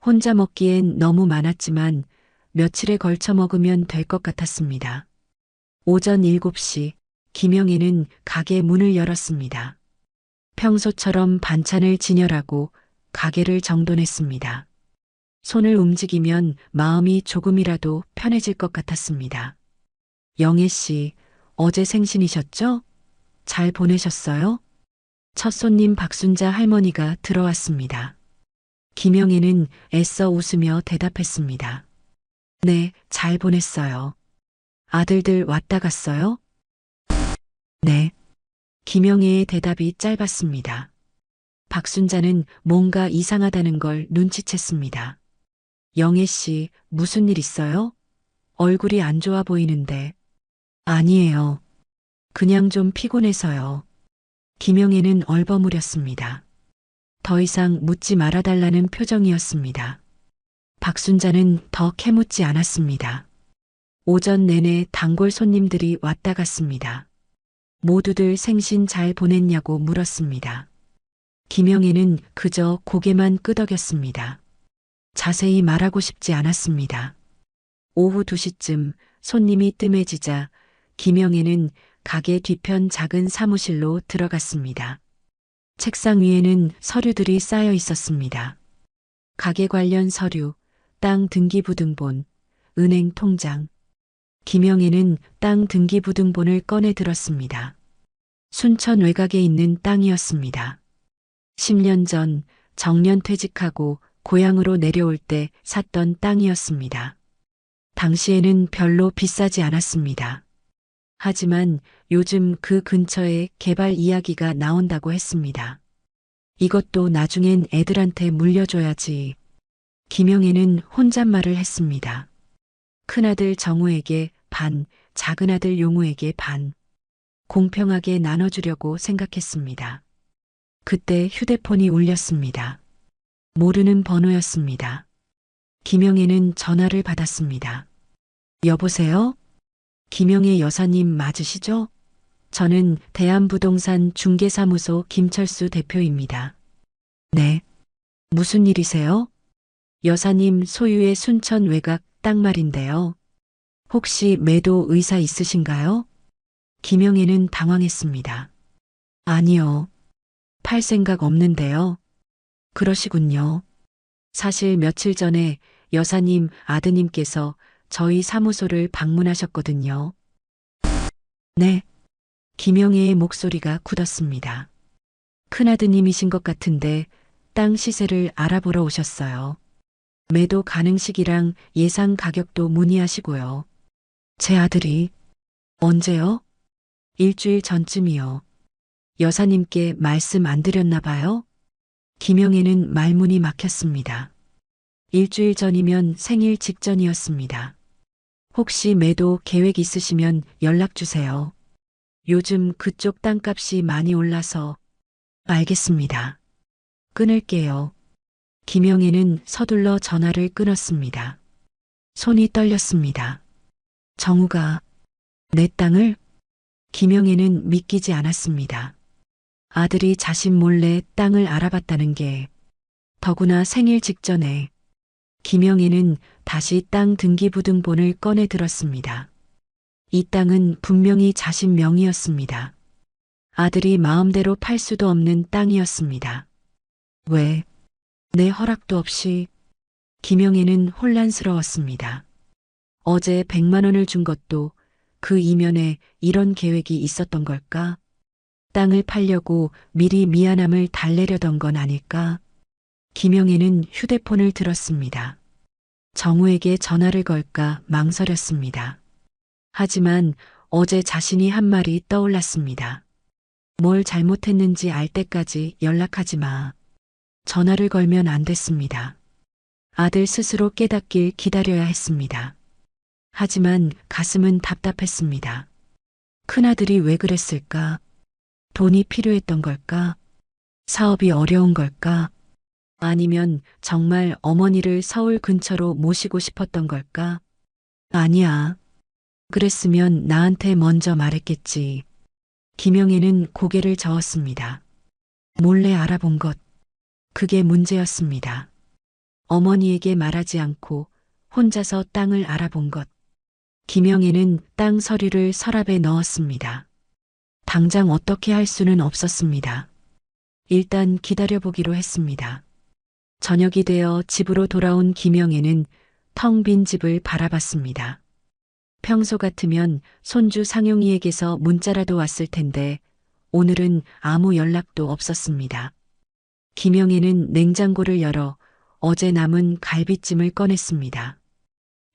혼자 먹기엔 너무 많았지만 며칠에 걸쳐 먹으면 될 것 같았습니다. 오전 7시 김영애는 가게 문을 열었습니다. 평소처럼 반찬을 진열하고 가게를 정돈했습니다. 손을 움직이면 마음이 조금이라도 편해질 것 같았습니다. 영애 씨, 어제 생신이셨죠? 잘 보내셨어요? 첫 손님 박순자 할머니가 들어왔습니다. 김영애는 애써 웃으며 대답했습니다. 네, 잘 보냈어요. 아들들 왔다 갔어요? 네. 김영애의 대답이 짧았습니다. 박순자는 뭔가 이상하다는 걸 눈치챘습니다. 영애 씨, 무슨 일 있어요? 얼굴이 안 좋아 보이는데. 아니에요. 그냥 좀 피곤해서요. 김영애는 얼버무렸습니다. 더 이상 묻지 말아달라는 표정이었습니다. 박순자는 더 캐묻지 않았습니다. 오전 내내 단골 손님들이 왔다 갔습니다. 모두들 생신 잘 보냈냐고 물었습니다. 김영애는 그저 고개만 끄덕였습니다. 자세히 말하고 싶지 않았습니다. 오후 2시쯤 손님이 뜸해지자 김영애는 가게 뒤편 작은 사무실로 들어갔습니다. 책상 위에는 서류들이 쌓여 있었습니다. 가게 관련 서류, 땅 등기부등본, 은행 통장. 김영애는 땅 등기부등본을 꺼내 들었습니다. 순천 외곽에 있는 땅이었습니다. 10년 전 정년 퇴직하고 고향으로 내려올 때 샀던 땅이었습니다. 당시에는 별로 비싸지 않았습니다. 하지만 요즘 그 근처에 개발 이야기가 나온다고 했습니다. 이것도 나중엔 애들한테 물려줘야지. 김영애는 혼잣말을 했습니다. 큰아들 정우에게 반, 작은아들 용우에게 반. 공평하게 나눠주려고 생각했습니다. 그때 휴대폰이 울렸습니다. 모르는 번호였습니다. 김영애는 전화를 받았습니다. 여보세요? 김영애 여사님 맞으시죠? 저는 대한부동산 중개사무소 김철수 대표입니다. 네. 무슨 일이세요? 여사님 소유의 순천 외곽 땅 말인데요. 혹시 매도 의사 있으신가요? 김영애는 당황했습니다. 아니요. 팔 생각 없는데요. 그러시군요. 사실 며칠 전에 여사님 아드님께서 저희 사무소를 방문하셨거든요. 네. 김영애의 목소리가 굳었습니다. 큰아드님이신 것 같은데 땅 시세를 알아보러 오셨어요. 매도 가능 시기랑 예상 가격도 문의하시고요. 제 아들이 언제요? 일주일 전쯤이요. 여사님께 말씀 안 드렸나 봐요? 김영애는 말문이 막혔습니다. 일주일 전이면 생일 직전이었습니다. 혹시 매도 계획 있으시면 연락 주세요. 요즘 그쪽 땅값이 많이 올라서. 알겠습니다. 끊을게요. 김영애는 서둘러 전화를 끊었습니다. 손이 떨렸습니다. 정우가 내 땅을? 김영애는 믿기지 않았습니다. 아들이 자신 몰래 땅을 알아봤다는 게 더구나 생일 직전에. 김영애는 다시 땅 등기부등본을 꺼내 들었습니다. 이 땅은 분명히 자신 명의였습니다. 아들이 마음대로 팔 수도 없는 땅이었습니다. 왜? 내 허락도 없이. 김영애는 혼란스러웠습니다. 어제 100만 원을 준 것도 그 이면에 이런 계획이 있었던 걸까? 땅을 팔려고 미리 미안함을 달래려던 건 아닐까? 김영애는 휴대폰을 들었습니다. 정우에게 전화를 걸까 망설였습니다. 하지만 어제 자신이 한 말이 떠올랐습니다. 뭘 잘못했는지 알 때까지 연락하지 마. 전화를 걸면 안 됐습니다. 아들 스스로 깨닫길 기다려야 했습니다. 하지만 가슴은 답답했습니다. 큰아들이 왜 그랬을까? 돈이 필요했던 걸까? 사업이 어려운 걸까? 아니면 정말 어머니를 서울 근처로 모시고 싶었던 걸까? 아니야. 그랬으면 나한테 먼저 말했겠지. 김영애는 고개를 저었습니다. 몰래 알아본 것. 그게 문제였습니다. 어머니에게 말하지 않고 혼자서 땅을 알아본 것. 김영애는 땅 서류를 서랍에 넣었습니다. 당장 어떻게 할 수는 없었습니다. 일단 기다려보기로 했습니다. 저녁이 되어 집으로 돌아온 김영애는 텅 빈 집을 바라봤습니다. 평소 같으면 손주 상용이에게서 문자라도 왔을 텐데 오늘은 아무 연락도 없었습니다. 김영애는 냉장고를 열어 어제 남은 갈비찜을 꺼냈습니다.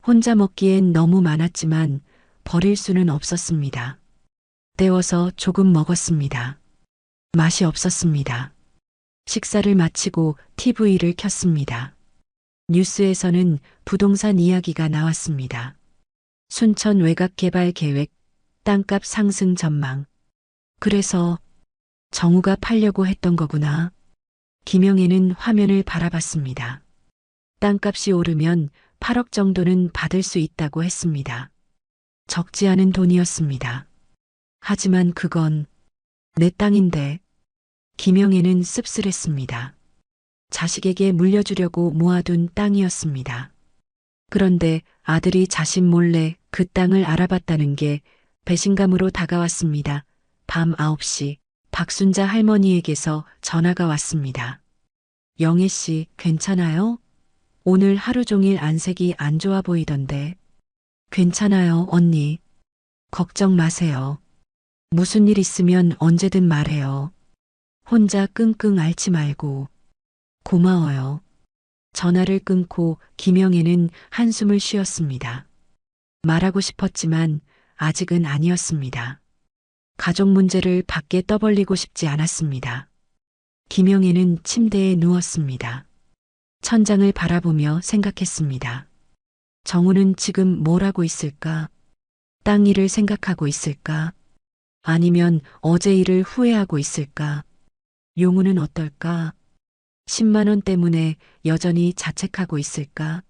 혼자 먹기엔 너무 많았지만 버릴 수는 없었습니다. 데워서 조금 먹었습니다. 맛이 없었습니다. 식사를 마치고 TV를 켰습니다. 뉴스에서는 부동산 이야기가 나왔습니다. 순천 외곽 개발 계획, 땅값 상승 전망. 그래서 정우가 팔려고 했던 거구나. 김영애는 화면을 바라봤습니다. 땅값이 오르면 8억 정도는 받을 수 있다고 했습니다. 적지 않은 돈이었습니다. 하지만 그건 내 땅인데. 김영애는 씁쓸했습니다. 자식에게 물려주려고 모아둔 땅이었습니다. 그런데 아들이 자신 몰래 그 땅을 알아봤다는 게 배신감으로 다가왔습니다. 밤 9시 박순자 할머니에게서 전화가 왔습니다. 영애 씨, 괜찮아요? 오늘 하루 종일 안색이 안 좋아 보이던데. 괜찮아요, 언니. 걱정 마세요. 무슨 일 있으면 언제든 말해요. 혼자 끙끙 앓지 말고. 고마워요. 전화를 끊고 김영애는 한숨을 쉬었습니다. 말하고 싶었지만 아직은 아니었습니다. 가족 문제를 밖에 떠벌리고 싶지 않았습니다. 김영애는 침대에 누웠습니다. 천장을 바라보며 생각했습니다. 정우는 지금 뭘 하고 있을까? 땅 일을 생각하고 있을까? 아니면 어제 일을 후회하고 있을까? 용우는 어떨까? 10만 원 때문에 여전히 자책하고 있을까?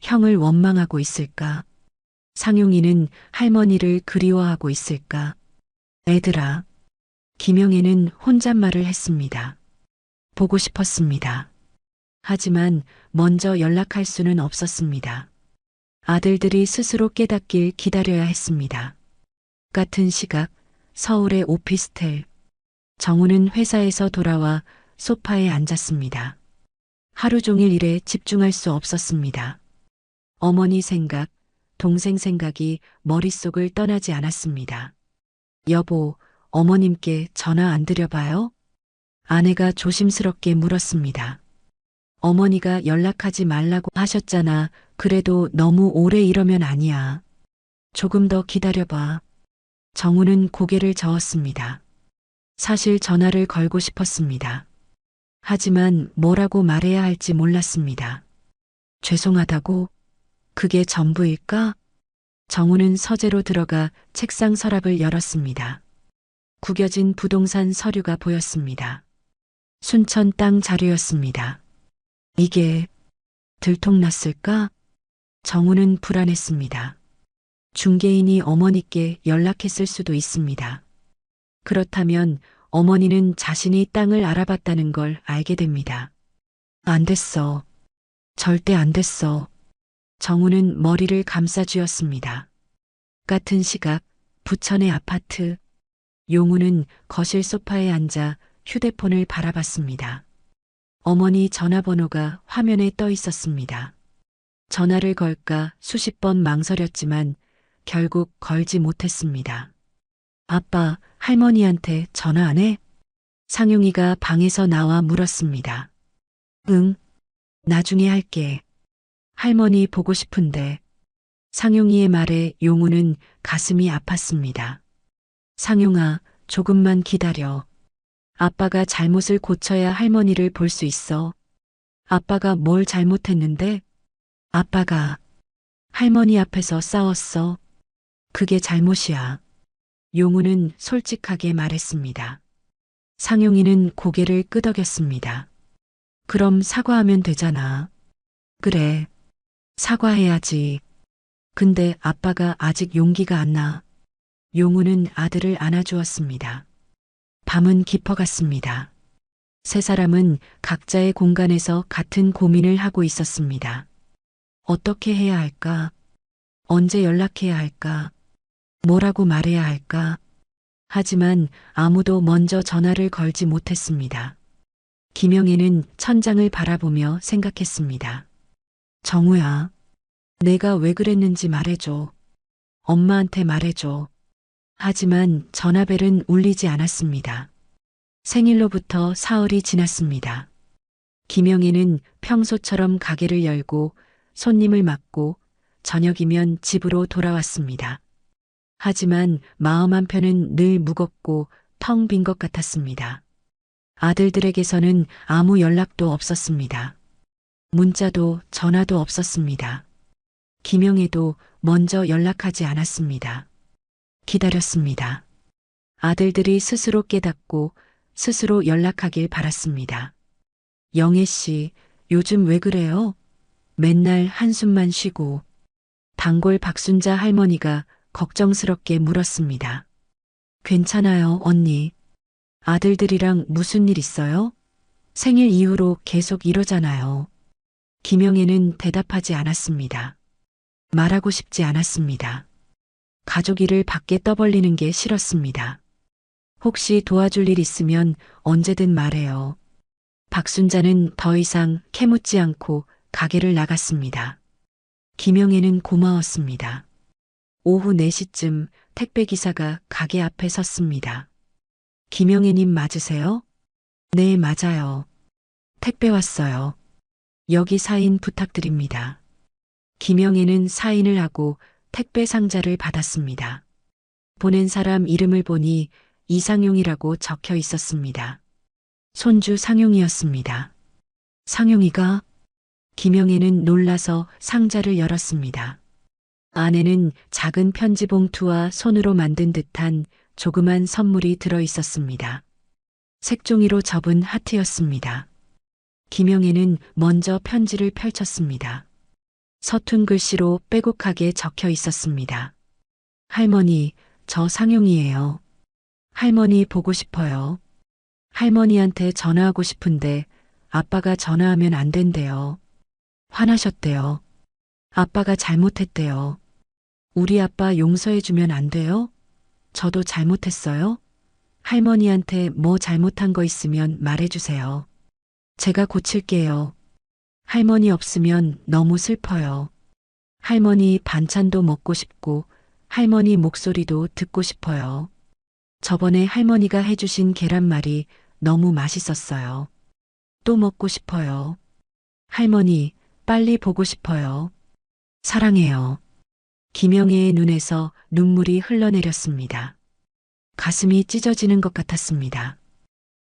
형을 원망하고 있을까? 상용이는 할머니를 그리워하고 있을까? 애들아. 김영애는 혼잣말을 했습니다. 보고 싶었습니다. 하지만 먼저 연락할 수는 없었습니다. 아들들이 스스로 깨닫길 기다려야 했습니다. 같은 시각 서울의 오피스텔. 정우는 회사에서 돌아와 소파에 앉았습니다. 하루 종일 일에 집중할 수 없었습니다. 어머니 생각, 동생 생각이 머릿속을 떠나지 않았습니다. 여보, 어머님께 전화 안 드려봐요? 아내가 조심스럽게 물었습니다. 어머니가 연락하지 말라고 하셨잖아. 그래도 너무 오래 이러면 아니야. 조금 더 기다려봐. 정우는 고개를 저었습니다. 사실 전화를 걸고 싶었습니다. 하지만 뭐라고 말해야 할지 몰랐습니다. 죄송하다고? 그게 전부일까? 정우는 서재로 들어가 책상 서랍을 열었습니다. 구겨진 부동산 서류가 보였습니다. 순천 땅 자료였습니다. 이게 들통났을까? 정우는 불안했습니다. 중개인이 어머니께 연락했을 수도 있습니다. 그렇다면 어머니는 자신이 땅을 알아봤다는 걸 알게 됩니다. 안 됐어. 절대 안 됐어. 정우는 머리를 감싸쥐었습니다. 같은 시각 부천의 아파트. 용우는 거실 소파에 앉아 휴대폰을 바라봤습니다. 어머니 전화번호가 화면에 떠 있었습니다. 전화를 걸까 수십 번 망설였지만 결국 걸지 못했습니다. 아빠, 할머니한테 전화 안 해? 상용이가 방에서 나와 물었습니다. 응, 나중에 할게. 할머니 보고 싶은데. 상용이의 말에 용우는 가슴이 아팠습니다. 상용아, 조금만 기다려. 아빠가 잘못을 고쳐야 할머니를 볼 수 있어. 아빠가 뭘 잘못했는데? 아빠가 할머니 앞에서 싸웠어. 그게 잘못이야. 용우는 솔직하게 말했습니다. 상용이는 고개를 끄덕였습니다. 그럼 사과하면 되잖아. 그래. 사과해야지. 근데 아빠가 아직 용기가 안 나. 용우는 아들을 안아주었습니다. 밤은 깊어갔습니다. 세 사람은 각자의 공간에서 같은 고민을 하고 있었습니다. 어떻게 해야 할까? 언제 연락해야 할까? 뭐라고 말해야 할까? 하지만 아무도 먼저 전화를 걸지 못했습니다. 김영애는 천장을 바라보며 생각했습니다. 정우야, 내가 왜 그랬는지 말해줘. 엄마한테 말해줘. 하지만 전화벨은 울리지 않았습니다. 생일로부터 사흘이 지났습니다. 김영애는 평소처럼 가게를 열고 손님을 맞고 저녁이면 집으로 돌아왔습니다. 하지만 마음 한편은 늘 무겁고 텅 빈 것 같았습니다. 아들들에게서는 아무 연락도 없었습니다. 문자도 전화도 없었습니다. 김영애도 먼저 연락하지 않았습니다. 기다렸습니다. 아들들이 스스로 깨닫고 스스로 연락하길 바랐습니다. 영애 씨, 요즘 왜 그래요? 맨날 한숨만 쉬고. 단골 박순자 할머니가 걱정스럽게 물었습니다. 괜찮아요, 언니. 아들들이랑 무슨 일 있어요? 생일 이후로 계속 이러잖아요. 김영애는 대답하지 않았습니다. 말하고 싶지 않았습니다. 가족 일을 밖에 떠벌리는 게 싫었습니다. 혹시 도와줄 일 있으면 언제든 말해요. 박순자는 더 이상 캐묻지 않고 가게를 나갔습니다. 김영애는 고마웠습니다. 오후 4시쯤 택배기사가 가게 앞에 섰습니다. 김영애님 맞으세요? 네, 맞아요. 택배 왔어요. 여기 사인 부탁드립니다. 김영애는 사인을 하고 택배 상자를 받았습니다. 보낸 사람 이름을 보니 이상용이라고 적혀 있었습니다. 손주 상용이었습니다. 상용이가? 김영애는 놀라서 상자를 열었습니다. 안에는 작은 편지 봉투와 손으로 만든 듯한 조그만 선물이 들어 있었습니다. 색종이로 접은 하트였습니다. 김영애는 먼저 편지를 펼쳤습니다. 서툰 글씨로 빼곡하게 적혀 있었습니다. 할머니, 저 상용이에요. 할머니 보고 싶어요. 할머니한테 전화하고 싶은데 아빠가 전화하면 안 된대요. 화나셨대요. 아빠가 잘못했대요. 우리 아빠 용서해주면 안 돼요? 저도 잘못했어요? 할머니한테 뭐 잘못한 거 있으면 말해주세요. 제가 고칠게요. 할머니 없으면 너무 슬퍼요. 할머니 반찬도 먹고 싶고 할머니 목소리도 듣고 싶어요. 저번에 할머니가 해주신 계란말이 너무 맛있었어요. 또 먹고 싶어요. 할머니, 빨리 보고 싶어요. 사랑해요. 김영애의 눈에서 눈물이 흘러내렸습니다. 가슴이 찢어지는 것 같았습니다.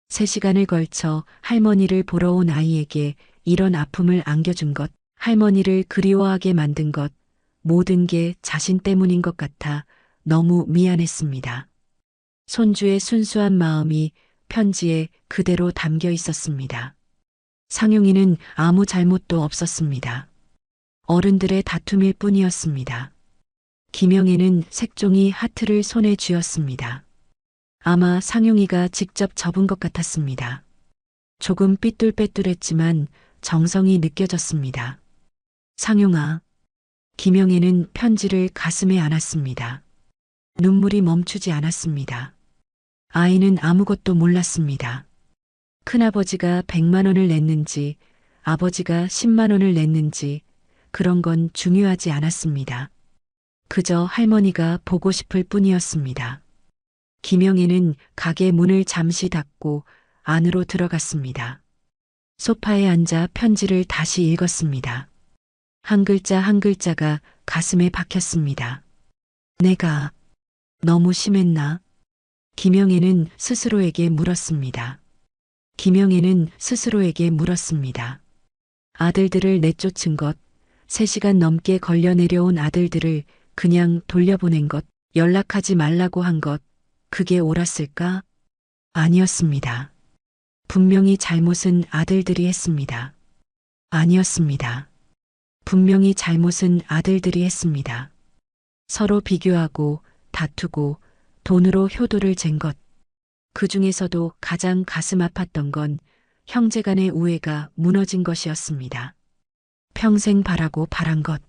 3시간을 걸쳐 할머니를 보러 온 아이에게 이런 아픔을 안겨준 것, 할머니를 그리워하게 만든 것, 모든 게 자신 때문인 것 같아 너무 미안했습니다. 손주의 순수한 마음이 편지에 그대로 담겨 있었습니다. 상용이는 아무 잘못도 없었습니다. 어른들의 다툼일 뿐이었습니다. 김영애는 색종이 하트를 손에 쥐었습니다. 아마 상용이가 직접 접은 것 같았습니다. 조금 삐뚤빼뚤했지만 정성이 느껴졌습니다. 상용아. 김영애는 편지를 가슴에 안았습니다. 눈물이 멈추지 않았습니다. 아이는 아무것도 몰랐습니다. 큰아버지가 100만 원을 냈는지 아버지가 10만 원을 냈는지 그런 건 중요하지 않았습니다. 그저 할머니가 보고 싶을 뿐이었습니다. 김영애는 가게 문을 잠시 닫고 안으로 들어갔습니다. 소파에 앉아 편지를 다시 읽었습니다. 한 글자 한 글자가 가슴에 박혔습니다. 내가 너무 심했나? 김영애는 스스로에게 물었습니다. 김영애는 스스로에게 물었습니다. 아들들을 내쫓은 것, 3시간 넘게 걸려 내려온 아들들을 그냥 돌려보낸 것, 연락하지 말라고 한 것, 그게 옳았을까? 아니었습니다. 분명히 잘못은 아들들이 했습니다. 아니었습니다. 분명히 잘못은 아들들이 했습니다. 서로 비교하고 다투고 돈으로 효도를 잰 것. 그 중에서도 가장 가슴 아팠던 건 형제 간의 우애가 무너진 것이었습니다. 평생 바라고 바란 것.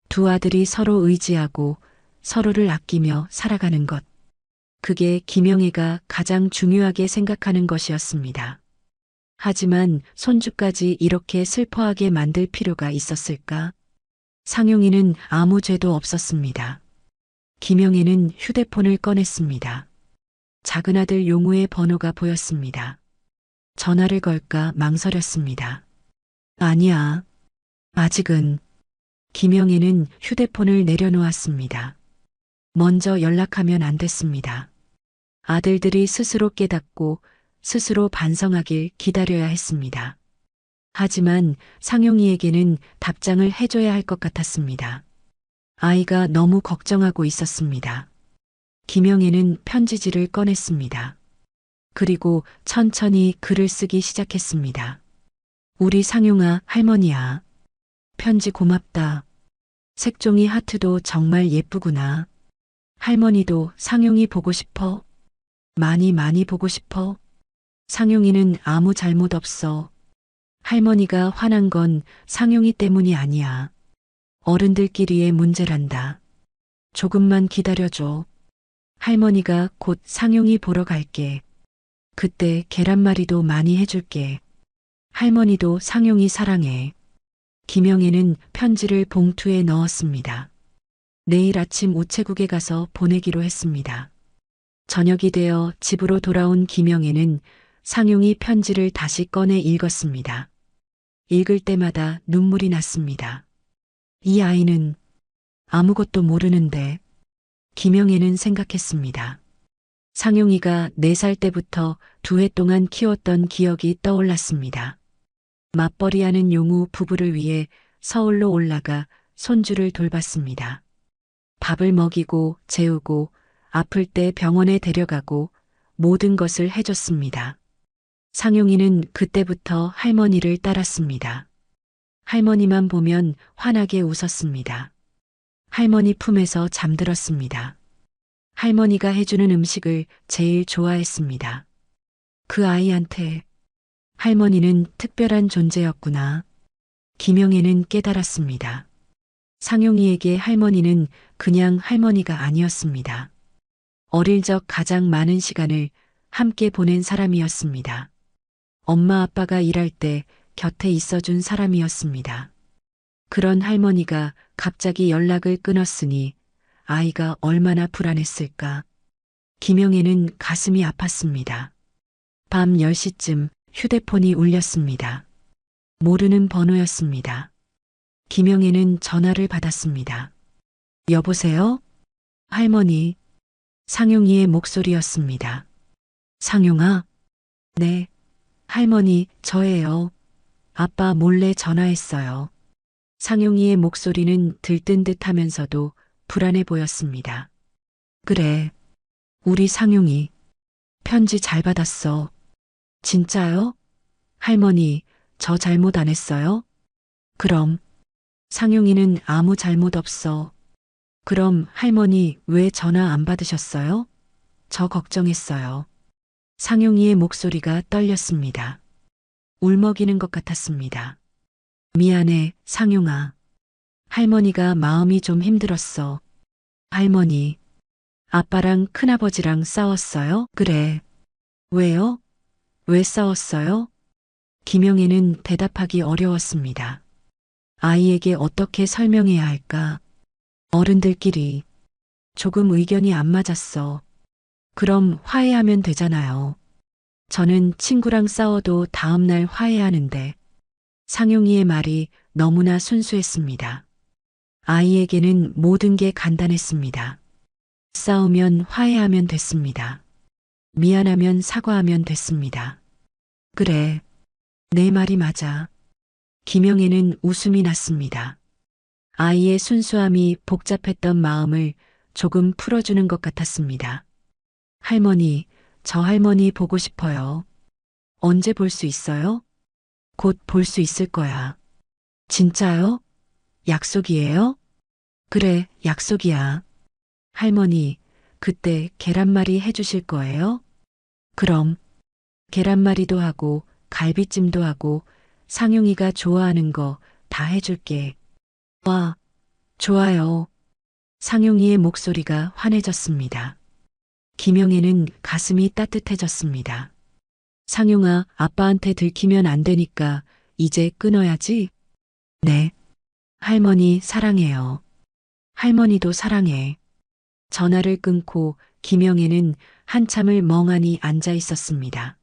두 아들이 서로 의지하고 서로를 아끼며 살아가는 것. 그게 김영애가 가장 중요하게 생각하는 것이었습니다. 하지만 손주까지 이렇게 슬퍼하게 만들 필요가 있었을까? 상용이는 아무 죄도 없었습니다. 김영애는 휴대폰을 꺼냈습니다. 작은 아들 용우의 번호가 보였습니다. 전화를 걸까 망설였습니다. 아니야. 아직은. 김영애는 휴대폰을 내려놓았습니다. 먼저 연락하면 안 됐습니다. 아들들이 스스로 깨닫고 스스로 반성하길 기다려야 했습니다. 하지만 상용이에게는 답장을 해줘야 할 것 같았습니다. 아이가 너무 걱정하고 있었습니다. 김영애는 편지지를 꺼냈습니다. 그리고 천천히 글을 쓰기 시작했습니다. 우리 상용아, 할머니야. 편지 고맙다. 색종이 하트도 정말 예쁘구나. 할머니도 상용이 보고 싶어. 많이 보고 싶어. 상용이는 아무 잘못 없어. 할머니가 화난 건 상용이 때문이 아니야. 어른들끼리의 문제란다. 조금만 기다려줘. 할머니가 곧 상용이 보러 갈게. 그때 계란말이도 많이 해줄게. 할머니도 상용이 사랑해. 김영애는 편지를 봉투에 넣었습니다. 내일 아침 우체국에 가서 보내기로 했습니다. 저녁이 되어 집으로 돌아온 김영애는 상용이 편지를 다시 꺼내 읽었습니다. 읽을 때마다 눈물이 났습니다. 이 아이는 아무것도 모르는데. 김영애는 생각했습니다. 상용이가 4살 때부터 2해 동안 키웠던 기억이 떠올랐습니다. 맞벌이하는 용우 부부를 위해 서울로 올라가 손주를 돌봤습니다. 밥을 먹이고 재우고 아플 때 병원에 데려가고 모든 것을 해줬습니다. 상용이는 그때부터 할머니를 따랐습니다. 할머니만 보면 환하게 웃었습니다. 할머니 품에서 잠들었습니다. 할머니가 해주는 음식을 제일 좋아했습니다. 그 아이한테 할머니는 특별한 존재였구나. 김영애는 깨달았습니다. 상용이에게 할머니는 그냥 할머니가 아니었습니다. 어릴 적 가장 많은 시간을 함께 보낸 사람이었습니다. 엄마 아빠가 일할 때 곁에 있어준 사람이었습니다. 그런 할머니가 갑자기 연락을 끊었으니 아이가 얼마나 불안했을까. 김영애는 가슴이 아팠습니다. 밤 10시쯤 휴대폰이 울렸습니다. 모르는 번호였습니다. 김영애는 전화를 받았습니다. 여보세요? 할머니. 상용이의 목소리였습니다. 상용아? 네. 할머니, 저예요. 아빠 몰래 전화했어요. 상용이의 목소리는 들뜬 듯 하면서도 불안해 보였습니다. 그래. 우리 상용이. 편지 잘 받았어. 진짜요? 할머니, 저 잘못 안 했어요? 그럼. 상용이는 아무 잘못 없어. 그럼 할머니 왜 전화 안 받으셨어요? 저 걱정했어요. 상용이의 목소리가 떨렸습니다. 울먹이는 것 같았습니다. 미안해, 상용아. 할머니가 마음이 좀 힘들었어. 할머니, 아빠랑 큰아버지랑 싸웠어요? 그래. 왜요? 왜 싸웠어요? 김영애는 대답하기 어려웠습니다. 아이에게 어떻게 설명해야 할까? 어른들끼리 조금 의견이 안 맞았어. 그럼 화해하면 되잖아요. 저는 친구랑 싸워도 다음날 화해하는데. 상용이의 말이 너무나 순수했습니다. 아이에게는 모든 게 간단했습니다. 싸우면 화해하면 됐습니다. 미안하면 사과하면 됐습니다. 그래, 내 말이 맞아. 김영애는 웃음이 났습니다. 아이의 순수함이 복잡했던 마음을 조금 풀어주는 것 같았습니다. 할머니, 저 할머니 보고 싶어요. 언제 볼 수 있어요? 곧 볼 수 있을 거야. 진짜요? 약속이에요? 그래, 약속이야. 할머니, 그때 계란말이 해주실 거예요? 그럼, 계란말이도 하고, 갈비찜도 하고, 상용이가 좋아하는 거 다 해줄게. 와, 좋아요. 상용이의 목소리가 환해졌습니다. 김영애는 가슴이 따뜻해졌습니다. 상용아, 아빠한테 들키면 안 되니까 이제 끊어야지. 네. 할머니 사랑해요. 할머니도 사랑해. 전화를 끊고 김영애는 한참을 멍하니 앉아 있었습니다.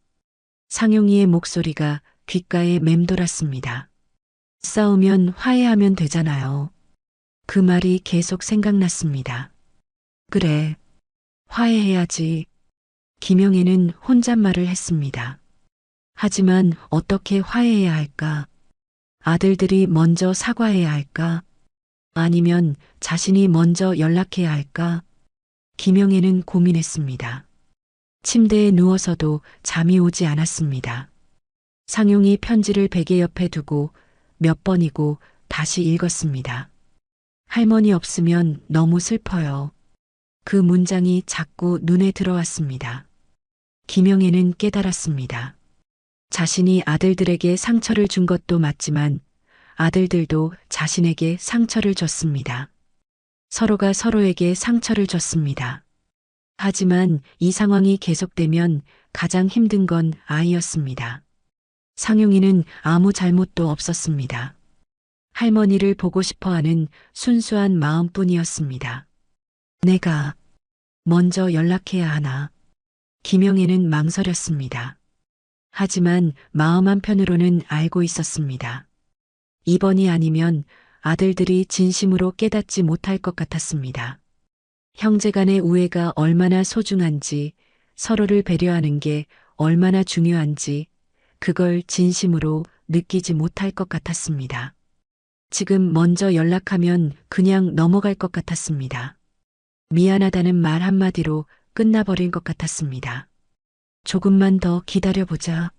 상용이의 목소리가 귓가에 맴돌았습니다. 싸우면 화해하면 되잖아요. 그 말이 계속 생각났습니다. 그래, 화해해야지. 김영애는 혼잣말을 했습니다. 하지만 어떻게 화해해야 할까? 아들들이 먼저 사과해야 할까? 아니면 자신이 먼저 연락해야 할까? 김영애는 고민했습니다. 침대에 누워서도 잠이 오지 않았습니다. 상용이 편지를 베개 옆에 두고 몇 번이고 다시 읽었습니다. 할머니 없으면 너무 슬퍼요. 그 문장이 자꾸 눈에 들어왔습니다. 김영애는 깨달았습니다. 자신이 아들들에게 상처를 준 것도 맞지만 아들들도 자신에게 상처를 줬습니다. 서로가 서로에게 상처를 줬습니다. 하지만 이 상황이 계속되면 가장 힘든 건 아이였습니다. 상용이는 아무 잘못도 없었습니다. 할머니를 보고 싶어 하는 순수한 마음뿐이었습니다. 내가 먼저 연락해야 하나? 김영애는 망설였습니다. 하지만 마음 한편으로는 알고 있었습니다. 이번이 아니면 아들들이 진심으로 깨닫지 못할 것 같았습니다. 형제간의 우애가 얼마나 소중한지, 서로를 배려하는 게 얼마나 중요한지, 그걸 진심으로 느끼지 못할 것 같았습니다. 지금 먼저 연락하면 그냥 넘어갈 것 같았습니다. 미안하다는 말 한마디로 끝나버린 것 같았습니다. 조금만 더 기다려보자.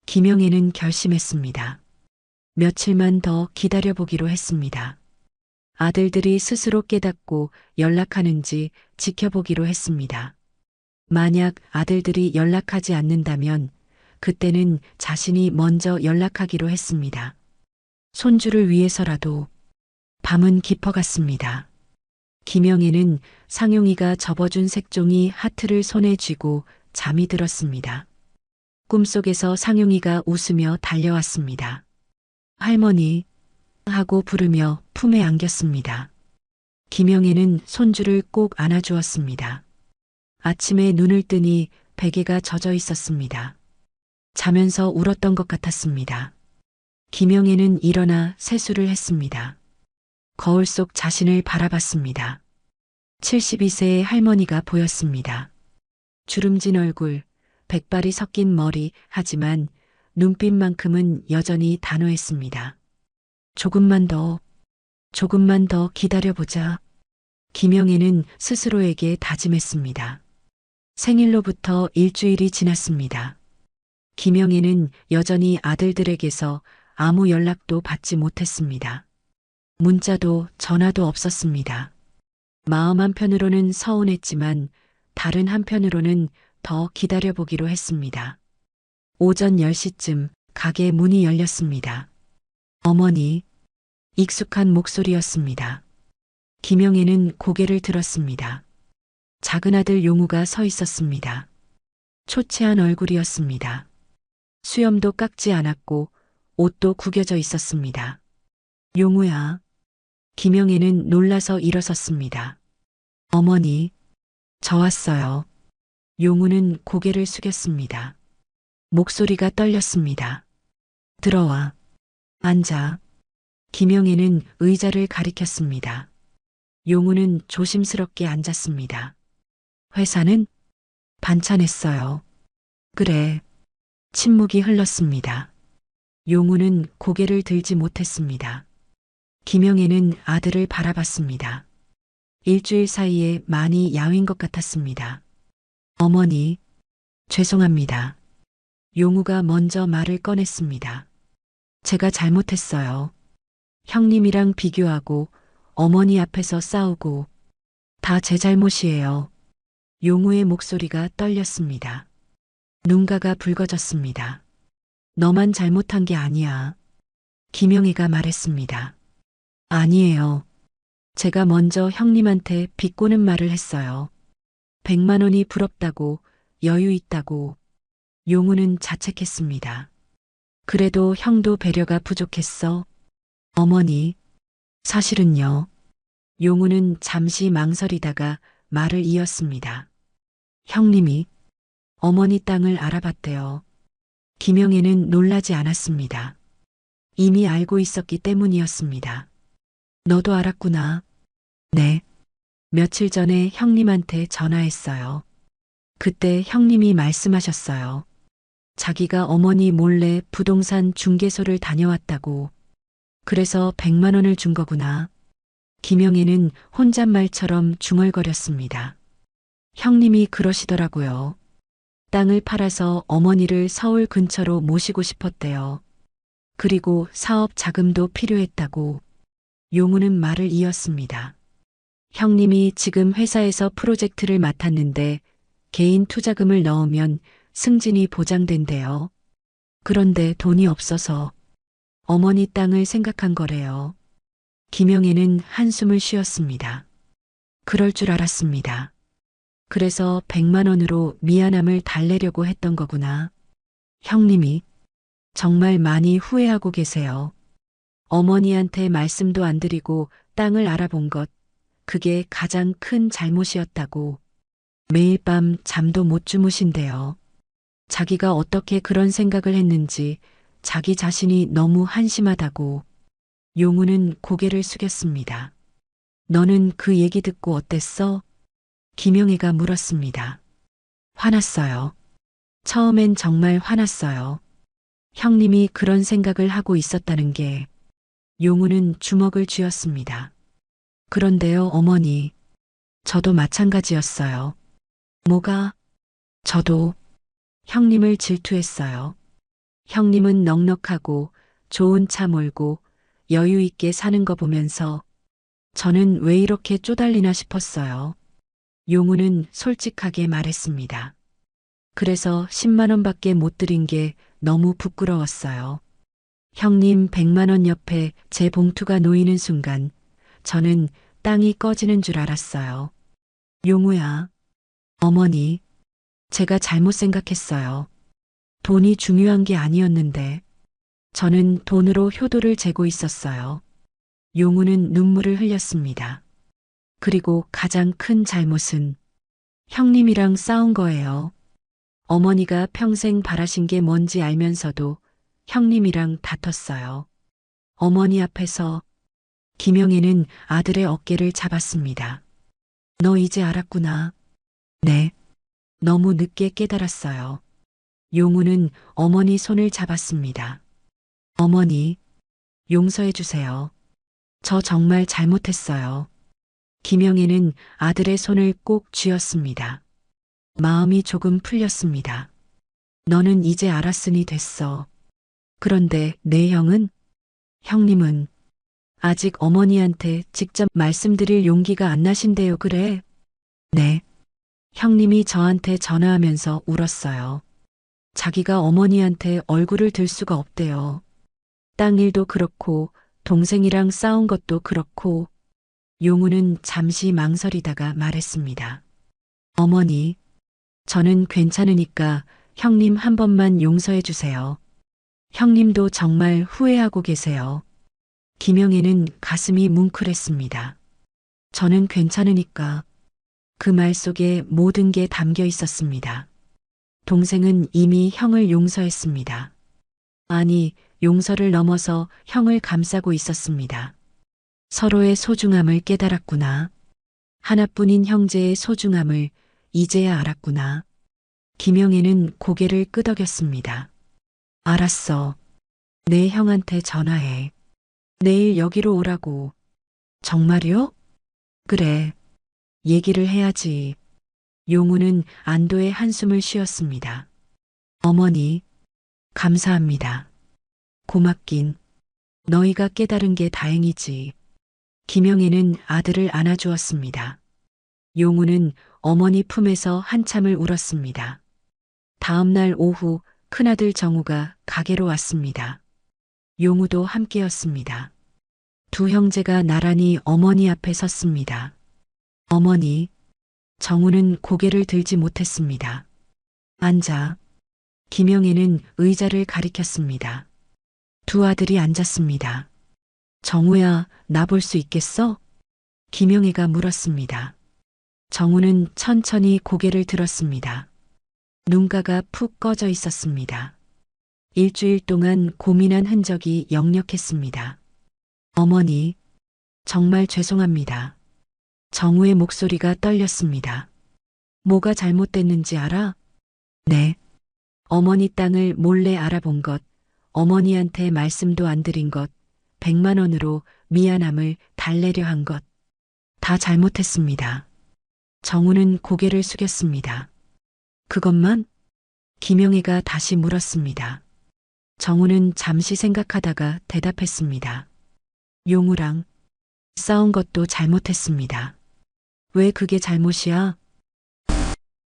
김영애는 결심했습니다. 며칠만 더 기다려보기로 했습니다. 아들들이 스스로 깨닫고 연락하는지 지켜보기로 했습니다. 만약 아들들이 연락하지 않는다면 그때는 자신이 먼저 연락하기로 했습니다. 손주를 위해서라도. 밤은 깊어갔습니다. 김영애는 상용이가 접어준 색종이 하트를 손에 쥐고 잠이 들었습니다. 꿈속에서 상용이가 웃으며 달려왔습니다. 할머니 하고 부르며 품에 안겼습니다. 김영애는 손주를 꼭 안아주었습니다. 아침에 눈을 뜨니 베개가 젖어 있었습니다. 자면서 울었던 것 같았습니다. 김영애는 일어나 세수를 했습니다. 거울 속 자신을 바라봤습니다. 72세의 할머니가 보였습니다. 주름진 얼굴, 백발이 섞인 머리, 하지만 눈빛만큼은 여전히 단호했습니다. 조금만 더 기다려보자. 김영애는 스스로에게 다짐했습니다. 생일로부터 일주일이 지났습니다. 김영애는 여전히 아들들에게서 아무 연락도 받지 못했습니다. 문자도 전화도 없었습니다. 마음 한편으로는 서운했지만 다른 한편으로는 더 기다려보기로 했습니다. 오전 10시쯤 가게 문이 열렸습니다. 어머니, 익숙한 목소리였습니다. 김영애는 고개를 들었습니다. 작은 아들 용우가 서 있었습니다. 초췌한 얼굴이었습니다. 수염도 깎지 않았고 옷도 구겨져 있었습니다. 용우야. 김영애는 놀라서 일어섰습니다. 어머니, 저 왔어요. 용우는 고개를 숙였습니다. 목소리가 떨렸습니다. 들어와. 앉아. 김영애는 의자를 가리켰습니다. 용우는 조심스럽게 앉았습니다. 회사는? 반찬했어요. 그래. 침묵이 흘렀습니다. 용우는 고개를 들지 못했습니다. 김영애는 아들을 바라봤습니다. 일주일 사이에 많이 야윈 것 같았습니다. 어머니, 죄송합니다. 용우가 먼저 말을 꺼냈습니다. 제가 잘못했어요. 형님이랑 비교하고 어머니 앞에서 싸우고 다 제 잘못이에요. 용우의 목소리가 떨렸습니다. 눈가가 붉어졌습니다. 너만 잘못한 게 아니야. 김영애가 말했습니다. 아니에요. 제가 먼저 형님한테 비꼬는 말을 했어요. 100만 원이 부럽다고, 여유 있다고. 용우는 자책했습니다. 그래도 형도 배려가 부족했어. 어머니, 사실은요. 용우는 잠시 망설이다가 말을 이었습니다. 형님이 어머니 땅을 알아봤대요. 김영애는 놀라지 않았습니다. 이미 알고 있었기 때문이었습니다. 너도 알았구나. 네. 며칠 전에 형님한테 전화했어요. 그때 형님이 말씀하셨어요. 자기가 어머니 몰래 부동산 중개소를 다녀왔다고. 그래서 100만 원을 준 거구나. 김영애는 혼잣말처럼 중얼거렸습니다. 형님이 그러시더라고요. 땅을 팔아서 어머니를 서울 근처로 모시고 싶었대요. 그리고 사업 자금도 필요했다고. 용우는 말을 이었습니다. 형님이 지금 회사에서 프로젝트를 맡았는데 개인 투자금을 넣으면 승진이 보장된대요. 그런데 돈이 없어서 어머니 땅을 생각한 거래요. 김영애는 한숨을 쉬었습니다. 그럴 줄 알았습니다. 그래서 100만 원으로 미안함을 달래려고 했던 거구나. 형님이 정말 많이 후회하고 계세요. 어머니한테 말씀도 안 드리고 땅을 알아본 것, 그게 가장 큰 잘못이었다고. 매일 밤 잠도 못 주무신대요. 자기가 어떻게 그런 생각을 했는지 자기 자신이 너무 한심하다고. 용우는 고개를 숙였습니다. 너는 그 얘기 듣고 어땠어? 김영애가 물었습니다. 화났어요. 처음엔 정말 화났어요. 형님이 그런 생각을 하고 있었다는 게. 용우는 주먹을 쥐었습니다. 그런데요, 어머니. 저도 마찬가지였어요. 뭐가? 저도 형님을 질투했어요. 형님은 넉넉하고 좋은 차 몰고 여유 있게 사는 거 보면서 저는 왜 이렇게 쪼달리나 싶었어요. 용우는 솔직하게 말했습니다. 그래서 10만 원밖에 못 드린 게 너무 부끄러웠어요. 형님 100만 원 옆에 제 봉투가 놓이는 순간 저는 땅이 꺼지는 줄 알았어요. 용우야, 어머니, 제가 잘못 생각했어요. 돈이 중요한 게 아니었는데 저는 돈으로 효도를 재고 있었어요. 용우는 눈물을 흘렸습니다. 그리고 가장 큰 잘못은 형님이랑 싸운 거예요. 어머니가 평생 바라신 게 뭔지 알면서도 형님이랑 다퉜어요. 어머니 앞에서. 김영애는 아들의 어깨를 잡았습니다. 너 이제 알았구나. 네. 너무 늦게 깨달았어요. 용우는 어머니 손을 잡았습니다. 어머니, 용서해 주세요. 저 정말 잘못했어요. 김영애는 아들의 손을 꼭 쥐었습니다. 마음이 조금 풀렸습니다. 너는 이제 알았으니 됐어. 그런데 내 형은? 형님은 아직 어머니한테 직접 말씀드릴 용기가 안 나신대요, 그래? 네. 형님이 저한테 전화하면서 울었어요. 자기가 어머니한테 얼굴을 들 수가 없대요. 땅 일도 그렇고 동생이랑 싸운 것도 그렇고. 용우는 잠시 망설이다가 말했습니다. 어머니, 저는 괜찮으니까 형님 한 번만 용서해 주세요. 형님도 정말 후회하고 계세요. 김영애는 가슴이 뭉클했습니다. 저는 괜찮으니까. 그 말 속에 모든 게 담겨 있었습니다. 동생은 이미 형을 용서했습니다. 아니, 용서를 넘어서 형을 감싸고 있었습니다. 서로의 소중함을 깨달았구나. 하나뿐인 형제의 소중함을 이제야 알았구나. 김영애는 고개를 끄덕였습니다. 알았어. 내 형한테 전화해. 내일 여기로 오라고. 정말요? 그래. 얘기를 해야지. 용우는 안도의 한숨을 쉬었습니다. 어머니, 감사합니다. 고맙긴. 너희가 깨달은 게 다행이지. 김영애는 아들을 안아주었습니다. 용우는 어머니 품에서 한참을 울었습니다. 다음 날 오후 큰아들 정우가 가게로 왔습니다. 용우도 함께였습니다. 두 형제가 나란히 어머니 앞에 섰습니다. 어머니, 정우는 고개를 들지 못했습니다. 앉아. 김영애는 의자를 가리켰습니다. 두 아들이 앉았습니다. 정우야, 나 볼 수 있겠어? 김영애가 물었습니다. 정우는 천천히 고개를 들었습니다. 눈가가 푹 꺼져 있었습니다. 일주일 동안 고민한 흔적이 역력했습니다. 어머니, 정말 죄송합니다. 정우의 목소리가 떨렸습니다. 뭐가 잘못됐는지 알아? 네. 어머니 땅을 몰래 알아본 것, 어머니한테 말씀도 안 드린 것, 100만 원으로 미안함을 달래려 한 것, 다 잘못했습니다. 정우는 고개를 숙였습니다. 그것만? 김영애가 다시 물었습니다. 정우는 잠시 생각하다가 대답했습니다. 용우랑 싸운 것도 잘못했습니다. 왜 그게 잘못이야?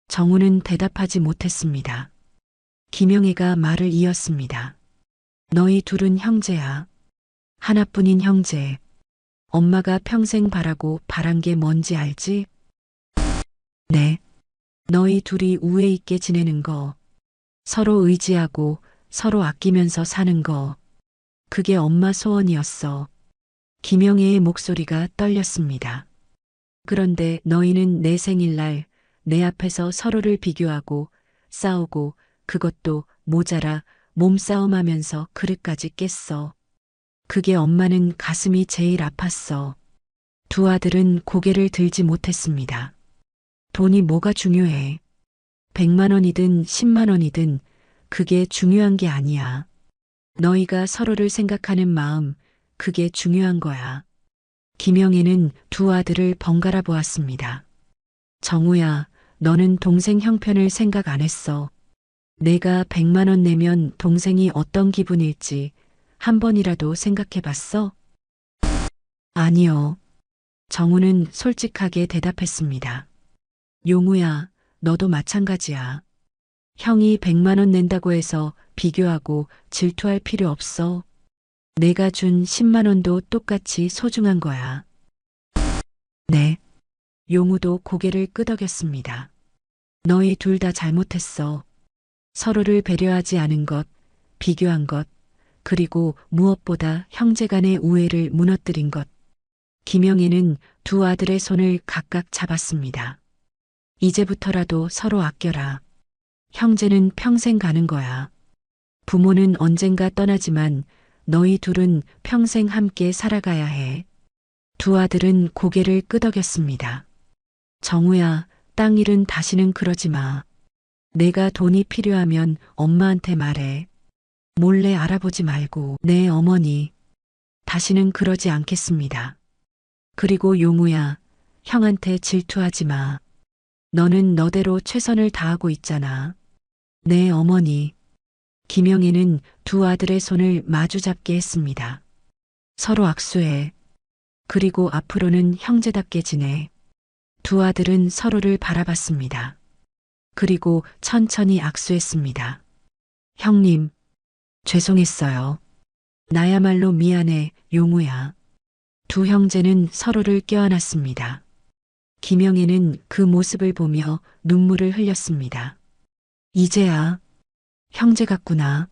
정우는 대답하지 못했습니다. 김영애가 말을 이었습니다. 너희 둘은 형제야. 하나뿐인 형제. 엄마가 평생 바라고 바란 게 뭔지 알지? 네. 너희 둘이 우애 있게 지내는 거. 서로 의지하고 서로 아끼면서 사는 거. 그게 엄마 소원이었어. 김영애의 목소리가 떨렸습니다. 그런데 너희는 내 생일날 내 앞에서 서로를 비교하고 싸우고 그것도 모자라 몸싸움하면서 그릇까지 깼어. 그게 엄마는 가슴이 제일 아팠어. 두 아들은 고개를 들지 못했습니다. 돈이 뭐가 중요해. 100만 원이든 10만 원이든 그게 중요한 게 아니야. 너희가 서로를 생각하는 마음, 그게 중요한 거야. 김영애는 두 아들을 번갈아 보았습니다. 정우야, 너는 동생 형편을 생각 안 했어. 내가 100만 원 내면 동생이 어떤 기분일지 한 번이라도 생각해 봤어? 아니요. 정우는 솔직하게 대답했습니다. 용우야, 너도 마찬가지야. 형이 100만 원 낸다고 해서 비교하고 질투할 필요 없어. 내가 준 10만 원도 똑같이 소중한 거야. 네. 용우도 고개를 끄덕였습니다. 너희 둘 다 잘못했어. 서로를 배려하지 않은 것, 비교한 것, 그리고 무엇보다 형제간의 우애를 무너뜨린 것. 김영애는 두 아들의 손을 각각 잡았습니다. 이제부터라도 서로 아껴라. 형제는 평생 가는 거야. 부모는 언젠가 떠나지만 너희 둘은 평생 함께 살아가야 해. 두 아들은 고개를 끄덕였습니다. 정우야, 땅 일은 다시는 그러지 마. 내가 돈이 필요하면 엄마한테 말해. 몰래 알아보지 말고. 네, 어머니. 다시는 그러지 않겠습니다. 그리고 용우야, 형한테 질투하지 마. 너는 너대로 최선을 다하고 있잖아. 네, 어머니. 김영애는 두 아들의 손을 마주 잡게 했습니다. 서로 악수해. 그리고 앞으로는 형제답게 지내. 두 아들은 서로를 바라봤습니다. 그리고 천천히 악수했습니다. 형님, 죄송했어요. 나야말로 미안해, 용우야. 두 형제는 서로를 껴안았습니다. 김영애는 그 모습을 보며 눈물을 흘렸습니다. 이제야 형제 같구나.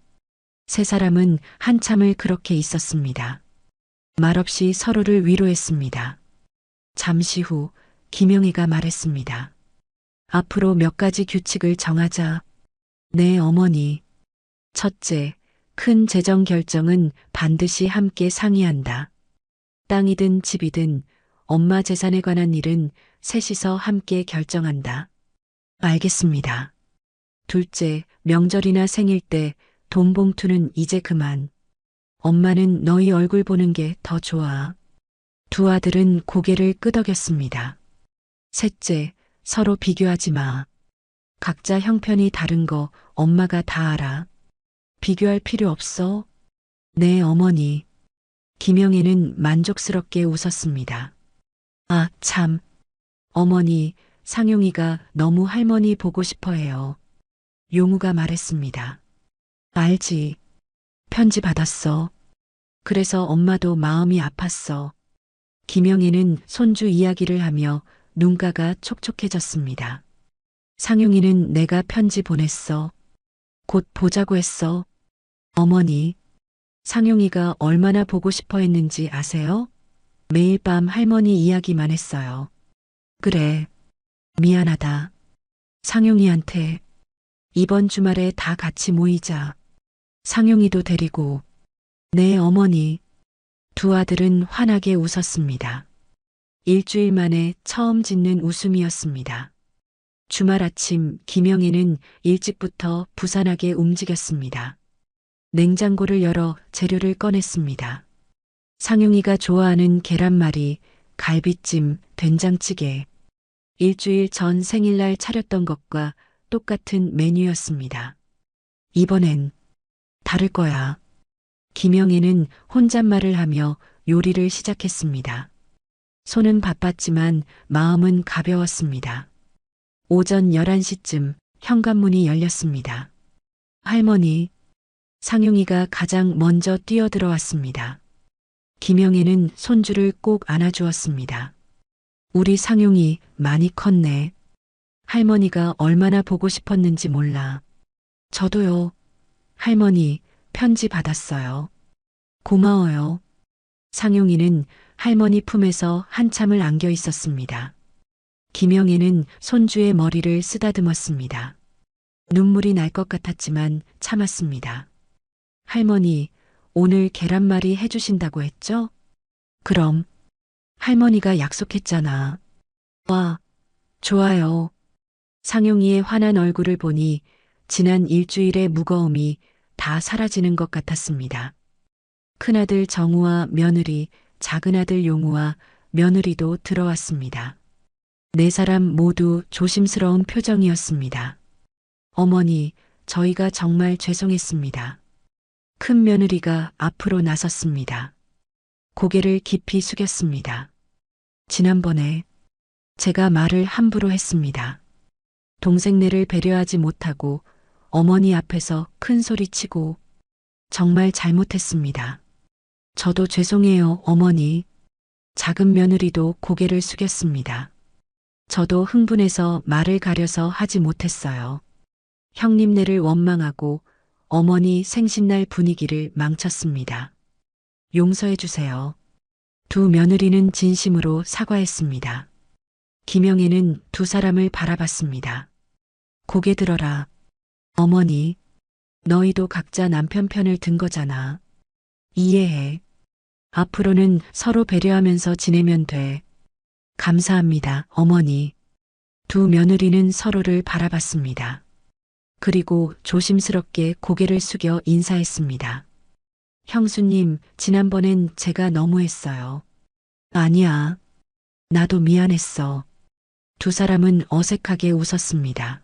세 사람은 한참을 그렇게 있었습니다. 말없이 서로를 위로했습니다. 잠시 후 김영애가 말했습니다. 앞으로 몇 가지 규칙을 정하자. 네, 어머니. 첫째, 큰 재정 결정은 반드시 함께 상의한다. 땅이든 집이든 엄마 재산에 관한 일은 셋이서 함께 결정한다. 알겠습니다. 둘째, 명절이나 생일 때 돈 봉투는 이제 그만. 엄마는 너희 얼굴 보는 게 더 좋아. 두 아들은 고개를 끄덕였습니다. 셋째, 서로 비교하지 마. 각자 형편이 다른 거 엄마가 다 알아. 비교할 필요 없어. 네, 어머니. 김영애는 만족스럽게 웃었습니다. 아, 참. 어머니, 상용이가 너무 할머니 보고 싶어 해요. 용우가 말했습니다. 알지. 편지 받았어. 그래서 엄마도 마음이 아팠어. 김영애는 손주 이야기를 하며 눈가가 촉촉해졌습니다. 상용이는 내가 편지 보냈어. 곧 보자고 했어. 어머니, 상용이가 얼마나 보고 싶어 했는지 아세요? 매일 밤 할머니 이야기만 했어요. 그래, 미안하다. 상용이한테 이번 주말에 다 같이 모이자. 상용이도 데리고. 네, 어머니. 두 아들은 환하게 웃었습니다. 일주일 만에 처음 짓는 웃음이었습니다. 주말 아침 김영애는 일찍부터 부산하게 움직였습니다. 냉장고를 열어 재료를 꺼냈습니다. 상용이가 좋아하는 계란말이, 갈비찜, 된장찌개. 일주일 전 생일날 차렸던 것과 똑같은 메뉴였습니다. 이번엔 다를 거야. 김영애는 혼잣말을 하며 요리를 시작했습니다. 손은 바빴지만 마음은 가벼웠습니다. 오전 11시쯤 현관문이 열렸습니다. 할머니, 상용이가 가장 먼저 뛰어들어왔습니다. 김영애는 손주를 꼭 안아주었습니다. 우리 상용이 많이 컸네. 할머니가 얼마나 보고 싶었는지 몰라. 저도요. 할머니, 편지 받았어요. 고마워요. 상용이는 할머니 품에서 한참을 안겨 있었습니다. 김영애는 손주의 머리를 쓰다듬었습니다. 눈물이 날 것 같았지만 참았습니다. 할머니, 오늘 계란말이 해주신다고 했죠? 그럼. 할머니가 약속했잖아. 와, 좋아요. 상용이의 환한 얼굴을 보니 지난 일주일의 무거움이 다 사라지는 것 같았습니다. 큰아들 정우와 며느리, 작은아들 용우와 며느리도 들어왔습니다. 네 사람 모두 조심스러운 표정이었습니다. 어머니, 저희가 정말 죄송했습니다. 큰 며느리가 앞으로 나섰습니다. 고개를 깊이 숙였습니다. 지난번에 제가 말을 함부로 했습니다. 동생네를 배려하지 못하고 어머니 앞에서 큰 소리 치고 정말 잘못했습니다. 저도 죄송해요, 어머니. 작은 며느리도 고개를 숙였습니다. 저도 흥분해서 말을 가려서 하지 못했어요. 형님네를 원망하고 어머니 생신날 분위기를 망쳤습니다. 용서해 주세요. 두 며느리는 진심으로 사과했습니다. 김영애는 두 사람을 바라봤습니다. 고개 들어라. 어머니, 너희도 각자 남편 편을 든 거잖아. 이해해. 앞으로는 서로 배려하면서 지내면 돼. 감사합니다, 어머니. 두 며느리는 서로를 바라봤습니다. 그리고 조심스럽게 고개를 숙여 인사했습니다. 형수님, 지난번엔 제가 너무했어요. 아니야. 나도 미안했어. 두 사람은 어색하게 웃었습니다.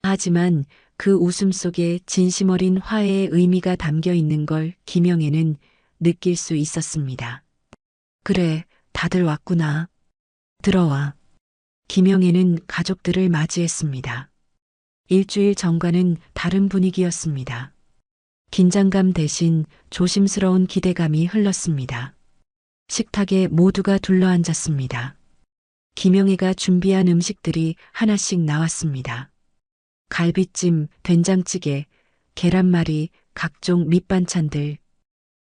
하지만 그 웃음 속에 진심 어린 화해의 의미가 담겨 있는 걸 김영애는 느낄 수 있었습니다. 그래, 다들 왔구나. 들어와. 김영애는 가족들을 맞이했습니다. 일주일 전과는 다른 분위기였습니다. 긴장감 대신 조심스러운 기대감이 흘렀습니다. 식탁에 모두가 둘러앉았습니다. 김영애가 준비한 음식들이 하나씩 나왔습니다. 갈비찜, 된장찌개, 계란말이, 각종 밑반찬들.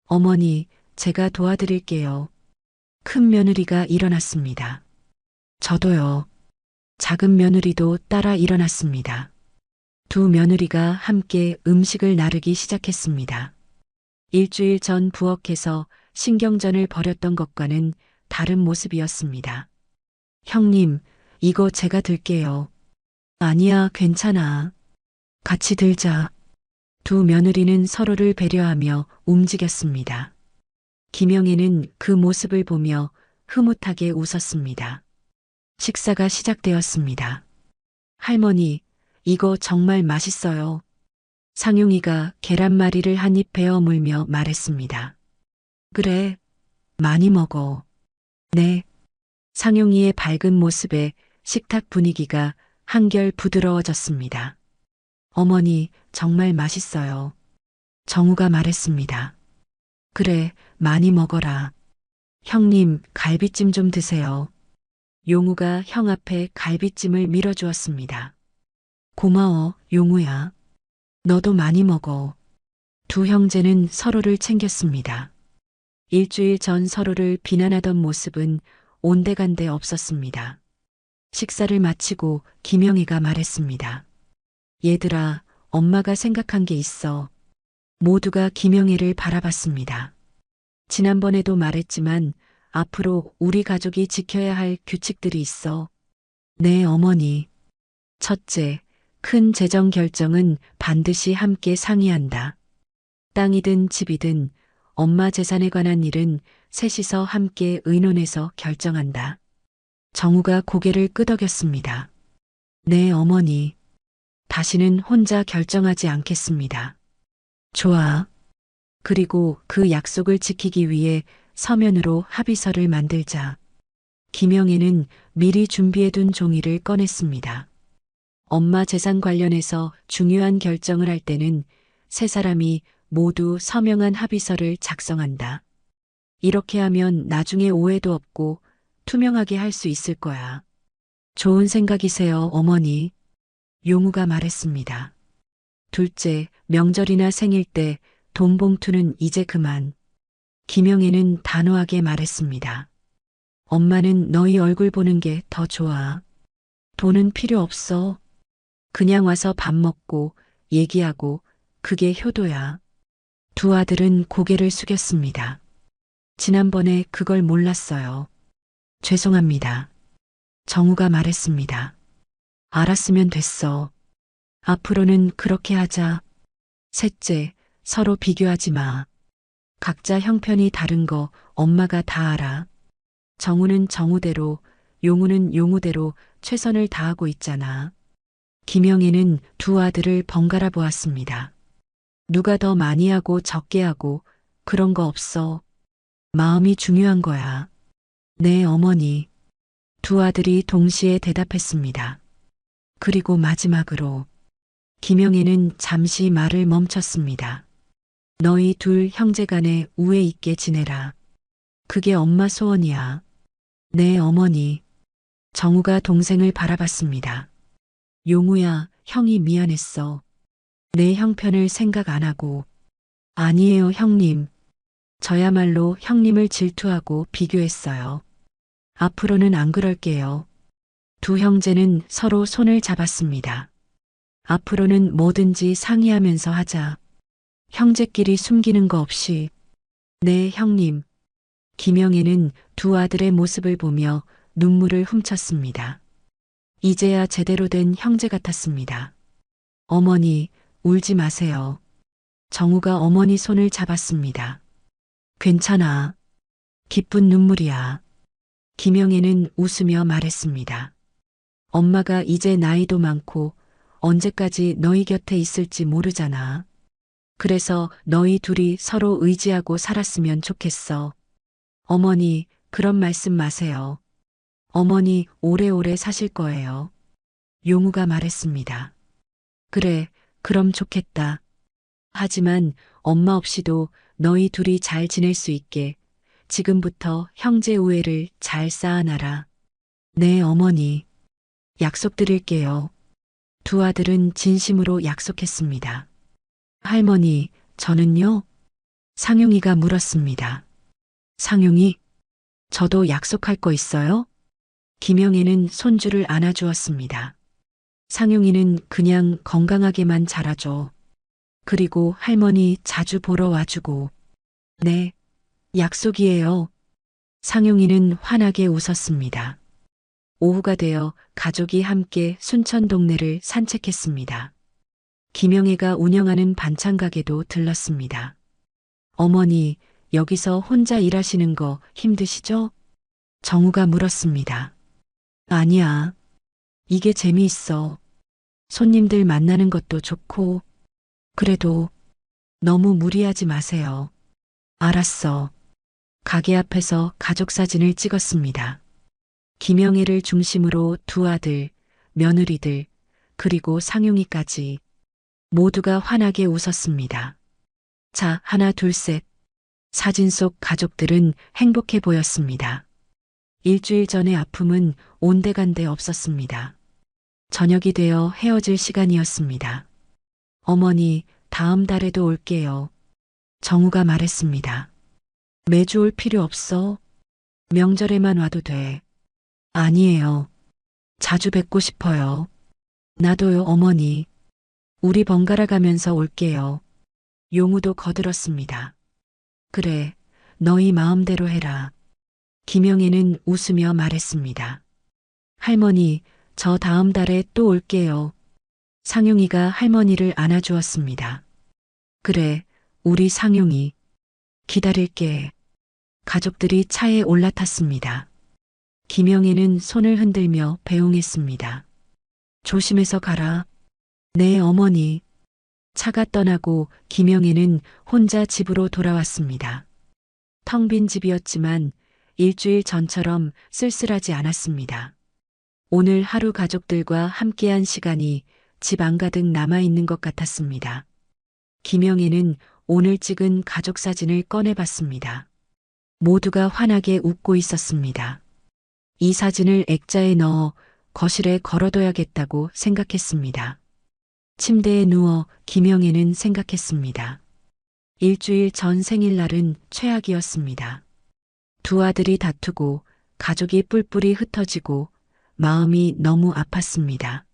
어머니, 제가 도와드릴게요. 큰 며느리가 일어났습니다. 저도요. 작은 며느리도 따라 일어났습니다. 두 며느리가 함께 음식을 나르기 시작했습니다. 일주일 전 부엌에서 신경전을 벌였던 것과는 다른 모습이었습니다. 형님, 이거 제가 들게요. 아니야, 괜찮아. 같이 들자. 두 며느리는 서로를 배려하며 움직였습니다. 김영애는 그 모습을 보며 흐뭇하게 웃었습니다. 식사가 시작되었습니다. 할머니, 이거 정말 맛있어요. 상용이가 계란말이를 한 입 베어 물며 말했습니다. 그래, 많이 먹어. 네. 상용이의 밝은 모습에 식탁 분위기가 한결 부드러워졌습니다. 어머니, 정말 맛있어요. 정우가 말했습니다. 그래, 많이 먹어라. 형님, 갈비찜 좀 드세요. 용우가 형 앞에 갈비찜을 밀어주었습니다. 고마워, 용우야. 너도 많이 먹어. 두 형제는 서로를 챙겼습니다. 일주일 전 서로를 비난하던 모습은 온데간데 없었습니다. 식사를 마치고 김영희가 말했습니다. 얘들아, 엄마가 생각한 게 있어. 모두가 김영희를 바라봤습니다. 지난번에도 말했지만 앞으로 우리 가족이 지켜야 할 규칙들이 있어. 네, 어머니. 첫째, 큰 재정 결정은 반드시 함께 상의한다. 땅이든 집이든 엄마 재산에 관한 일은 셋이서 함께 의논해서 결정한다. 정우가 고개를 끄덕였습니다. 네, 어머니. 다시는 혼자 결정하지 않겠습니다. 좋아. 그리고 그 약속을 지키기 위해 서면으로 합의서를 만들자. 김영애는 미리 준비해둔 종이를 꺼냈습니다. 엄마 재산 관련해서 중요한 결정을 할 때는 세 사람이 모두 서명한 합의서를 작성한다. 이렇게 하면 나중에 오해도 없고 투명하게 할 수 있을 거야. 좋은 생각이세요, 어머니. 용우가 말했습니다. 둘째, 명절이나 생일 때 돈 봉투는 이제 그만. 김영애는 단호하게 말했습니다. 엄마는 너희 얼굴 보는 게 더 좋아. 돈은 필요 없어. 그냥 와서 밥 먹고 얘기하고 그게 효도야. 두 아들은 고개를 숙였습니다. 지난번에 그걸 몰랐어요. 죄송합니다. 정우가 말했습니다. 알았으면 됐어. 앞으로는 그렇게 하자. 셋째, 서로 비교하지 마. 각자 형편이 다른 거 엄마가 다 알아. 정우는 정우대로, 용우는 용우대로 최선을 다하고 있잖아. 김영애는 두 아들을 번갈아 보았습니다. 누가 더 많이 하고 적게 하고 그런 거 없어. 마음이 중요한 거야. 네, 어머니. 두 아들이 동시에 대답했습니다. 그리고 마지막으로 김영애는 잠시 말을 멈췄습니다. 너희 둘 형제간에 우애 있게 지내라. 그게 엄마 소원이야. 네, 어머니. 정우가 동생을 바라봤습니다. 용우야, 형이 미안했어. 내 형편을 생각 안 하고. 아니에요, 형님. 저야말로 형님을 질투하고 비교했어요. 앞으로는 안 그럴게요. 두 형제는 서로 손을 잡았습니다. 앞으로는 뭐든지 상의하면서 하자. 형제끼리 숨기는 거 없이. 네, 형님. 김영애는 두 아들의 모습을 보며 눈물을 훔쳤습니다. 이제야 제대로 된 형제 같았습니다. 어머니, 울지 마세요. 정우가 어머니 손을 잡았습니다. 괜찮아. 기쁜 눈물이야. 김영애는 웃으며 말했습니다. 엄마가 이제 나이도 많고 언제까지 너희 곁에 있을지 모르잖아. 그래서 너희 둘이 서로 의지하고 살았으면 좋겠어. 어머니, 그런 말씀 마세요. 어머니, 오래오래 사실 거예요. 용우가 말했습니다. 그래, 그럼 좋겠다. 하지만 엄마 없이도 너희 둘이 잘 지낼 수 있게 지금부터 형제 우애를 잘 쌓아놔라. 네, 어머니. 약속드릴게요. 두 아들은 진심으로 약속했습니다. 할머니, 저는요? 상용이가 물었습니다. 상용이? 저도 약속할 거 있어요? 김영애는 손주를 안아주었습니다. 상용이는 그냥 건강하게만 자라줘. 그리고 할머니 자주 보러 와주고. 네, 약속이에요. 상용이는 환하게 웃었습니다. 오후가 되어 가족이 함께 순천 동네를 산책했습니다. 김영애가 운영하는 반찬 가게도 들렀습니다. 어머니, 여기서 혼자 일하시는 거 힘드시죠? 정우가 물었습니다. 아니야. 이게 재미있어. 손님들 만나는 것도 좋고. 그래도 너무 무리하지 마세요. 알았어. 가게 앞에서 가족 사진을 찍었습니다. 김영애를 중심으로 두 아들, 며느리들, 그리고 상용이까지 모두가 환하게 웃었습니다. 자, 하나, 둘, 셋. 사진 속 가족들은 행복해 보였습니다. 일주일 전의 아픔은 온데간데 없었습니다. 저녁이 되어 헤어질 시간이었습니다. 어머니, 다음 달에도 올게요. 정우가 말했습니다. 매주 올 필요 없어. 명절에만 와도 돼. 아니에요. 자주 뵙고 싶어요. 나도요, 어머니. 우리 번갈아 가면서 올게요. 용우도 거들었습니다. 그래, 너희 마음대로 해라. 김영애는 웃으며 말했습니다. 할머니, 저 다음 달에 또 올게요. 상용이가 할머니를 안아주었습니다. 그래, 우리 상용이. 기다릴게. 가족들이 차에 올라탔습니다. 김영애는 손을 흔들며 배웅했습니다. 조심해서 가라. 네, 어머니. 차가 떠나고 김영애는 혼자 집으로 돌아왔습니다. 텅 빈 집이었지만 일주일 전처럼 쓸쓸하지 않았습니다. 오늘 하루 가족들과 함께한 시간이 집 안가득 남아있는 것 같았습니다. 김영애는 오늘 찍은 가족 사진을 꺼내봤습니다. 모두가 환하게 웃고 있었습니다. 이 사진을 액자에 넣어 거실에 걸어둬야겠다고 생각했습니다. 침대에 누워 김영애는 생각했습니다. 일주일 전 생일날은 최악이었습니다. 두 아들이 다투고 가족이 뿔뿔이 흩어지고 마음이 너무 아팠습니다.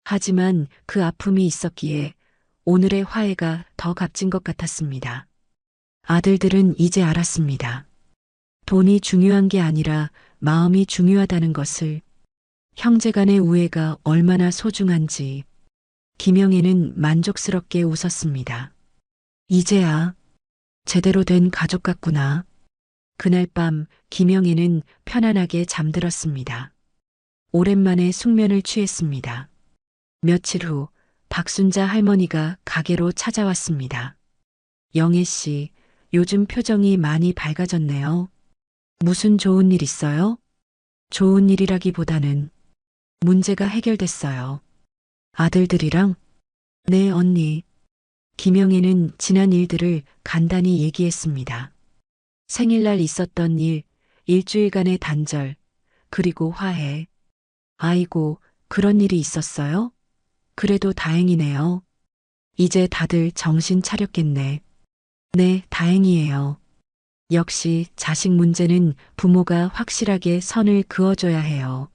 하지만 그 아픔이 있었기에 오늘의 화해가 더 값진 것 같았습니다. 아들들은 이제 알았습니다. 돈이 중요한 게 아니라 마음이 중요하다는 것을, 형제 간의 우애가 얼마나 소중한지. 김영애는 만족스럽게 웃었습니다. 이제야 제대로 된 가족 같구나. 그날 밤 김영애는 편안하게 잠들었습니다. 오랜만에 숙면을 취했습니다. 며칠 후 박순자 할머니가 가게로 찾아왔습니다. 영애 씨, 요즘 표정이 많이 밝아졌네요. 무슨 좋은 일 있어요? 좋은 일이라기보다는 문제가 해결됐어요. 아들들이랑? 네, 언니. 김영애는 지난 일들을 간단히 얘기했습니다. 생일날 있었던 일, 일주일간의 단절, 그리고 화해. 아이고, 그런 일이 있었어요? 그래도 다행이네요. 이제 다들 정신 차렸겠네. 네, 다행이에요. 역시 자식 문제는 부모가 확실하게 선을 그어줘야 해요.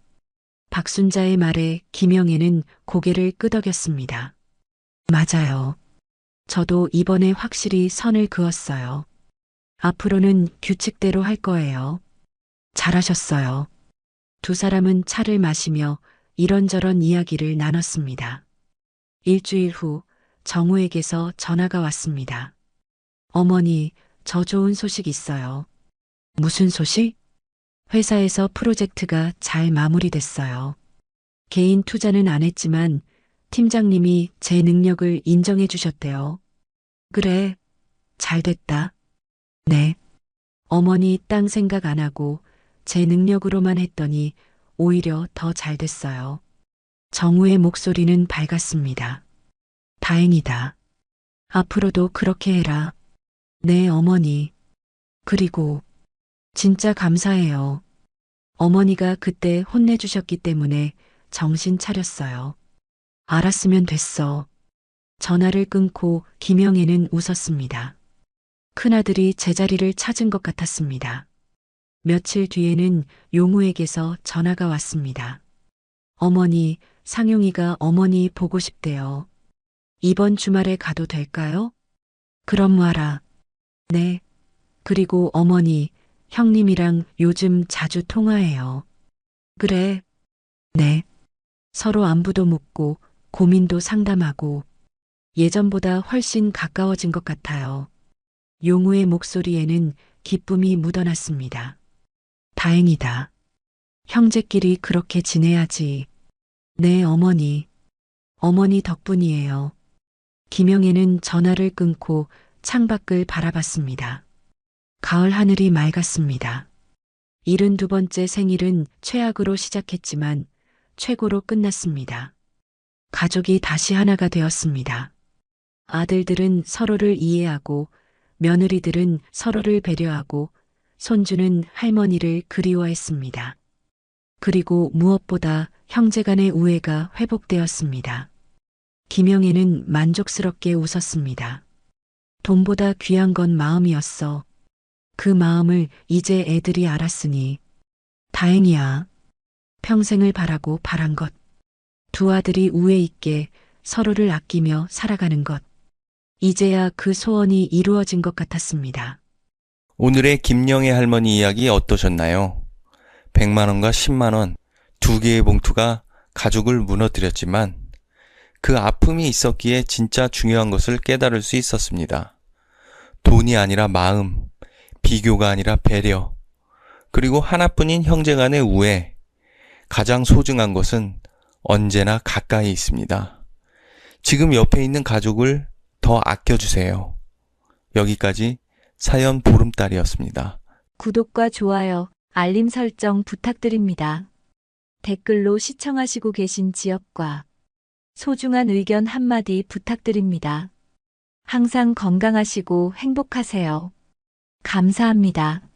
박순자의 말에 김영애는 고개를 끄덕였습니다. 맞아요. 저도 이번에 확실히 선을 그었어요. 앞으로는 규칙대로 할 거예요. 잘하셨어요. 두 사람은 차를 마시며 이런저런 이야기를 나눴습니다. 일주일 후 정우에게서 전화가 왔습니다. 어머니, 저 좋은 소식 있어요. 무슨 소식? 회사에서 프로젝트가 잘 마무리됐어요. 개인 투자는 안 했지만 팀장님이 제 능력을 인정해 주셨대요. 그래, 잘 됐다. 네. 어머니 딴 생각 안 하고 제 능력으로만 했더니 오히려 더 잘 됐어요. 정우의 목소리는 밝았습니다. 다행이다. 앞으로도 그렇게 해라. 네, 어머니. 그리고 진짜 감사해요. 어머니가 그때 혼내주셨기 때문에 정신 차렸어요. 알았으면 됐어. 전화를 끊고 김영애는 웃었습니다. 큰아들이 제자리를 찾은 것 같았습니다. 며칠 뒤에는 용우에게서 전화가 왔습니다. 어머니, 상용이가 어머니 보고 싶대요. 이번 주말에 가도 될까요? 그럼 와라. 네. 그리고 어머니, 형님이랑 요즘 자주 통화해요. 그래. 네. 서로 안부도 묻고 고민도 상담하고 예전보다 훨씬 가까워진 것 같아요. 용우의 목소리에는 기쁨이 묻어났습니다. 다행이다. 형제끼리 그렇게 지내야지. 네, 어머니. 어머니 덕분이에요. 김영애는 전화를 끊고 창밖을 바라봤습니다. 가을 하늘이 맑았습니다. 72번째 생일은 최악으로 시작했지만 최고로 끝났습니다. 가족이 다시 하나가 되었습니다. 아들들은 서로를 이해하고 며느리들은 서로를 배려하고 손주는 할머니를 그리워했습니다. 그리고 무엇보다 형제간의 우애가 회복되었습니다. 김영애는 만족스럽게 웃었습니다. 돈보다 귀한 건 마음이었어. 그 마음을 이제 애들이 알았으니 다행이야. 평생을 바라고 바란 것. 두 아들이 우애 있게 서로를 아끼며 살아가는 것. 이제야 그 소원이 이루어진 것 같았습니다. 오늘의 김영애 할머니 이야기 어떠셨나요? 100만 원과 10만 원, 두 개의 봉투가 가족을 무너뜨렸지만 그 아픔이 있었기에 진짜 중요한 것을 깨달을 수 있었습니다. 돈이 아니라 마음, 비교가 아니라 배려, 그리고 하나뿐인 형제 간의 우애, 가장 소중한 것은 언제나 가까이 있습니다. 지금 옆에 있는 가족을 더 아껴주세요. 여기까지 사연 보름달이었습니다. 구독과 좋아요, 알림 설정 부탁드립니다. 댓글로 시청하시고 계신 지역과 소중한 의견 한마디 부탁드립니다. 항상 건강하시고 행복하세요. 감사합니다.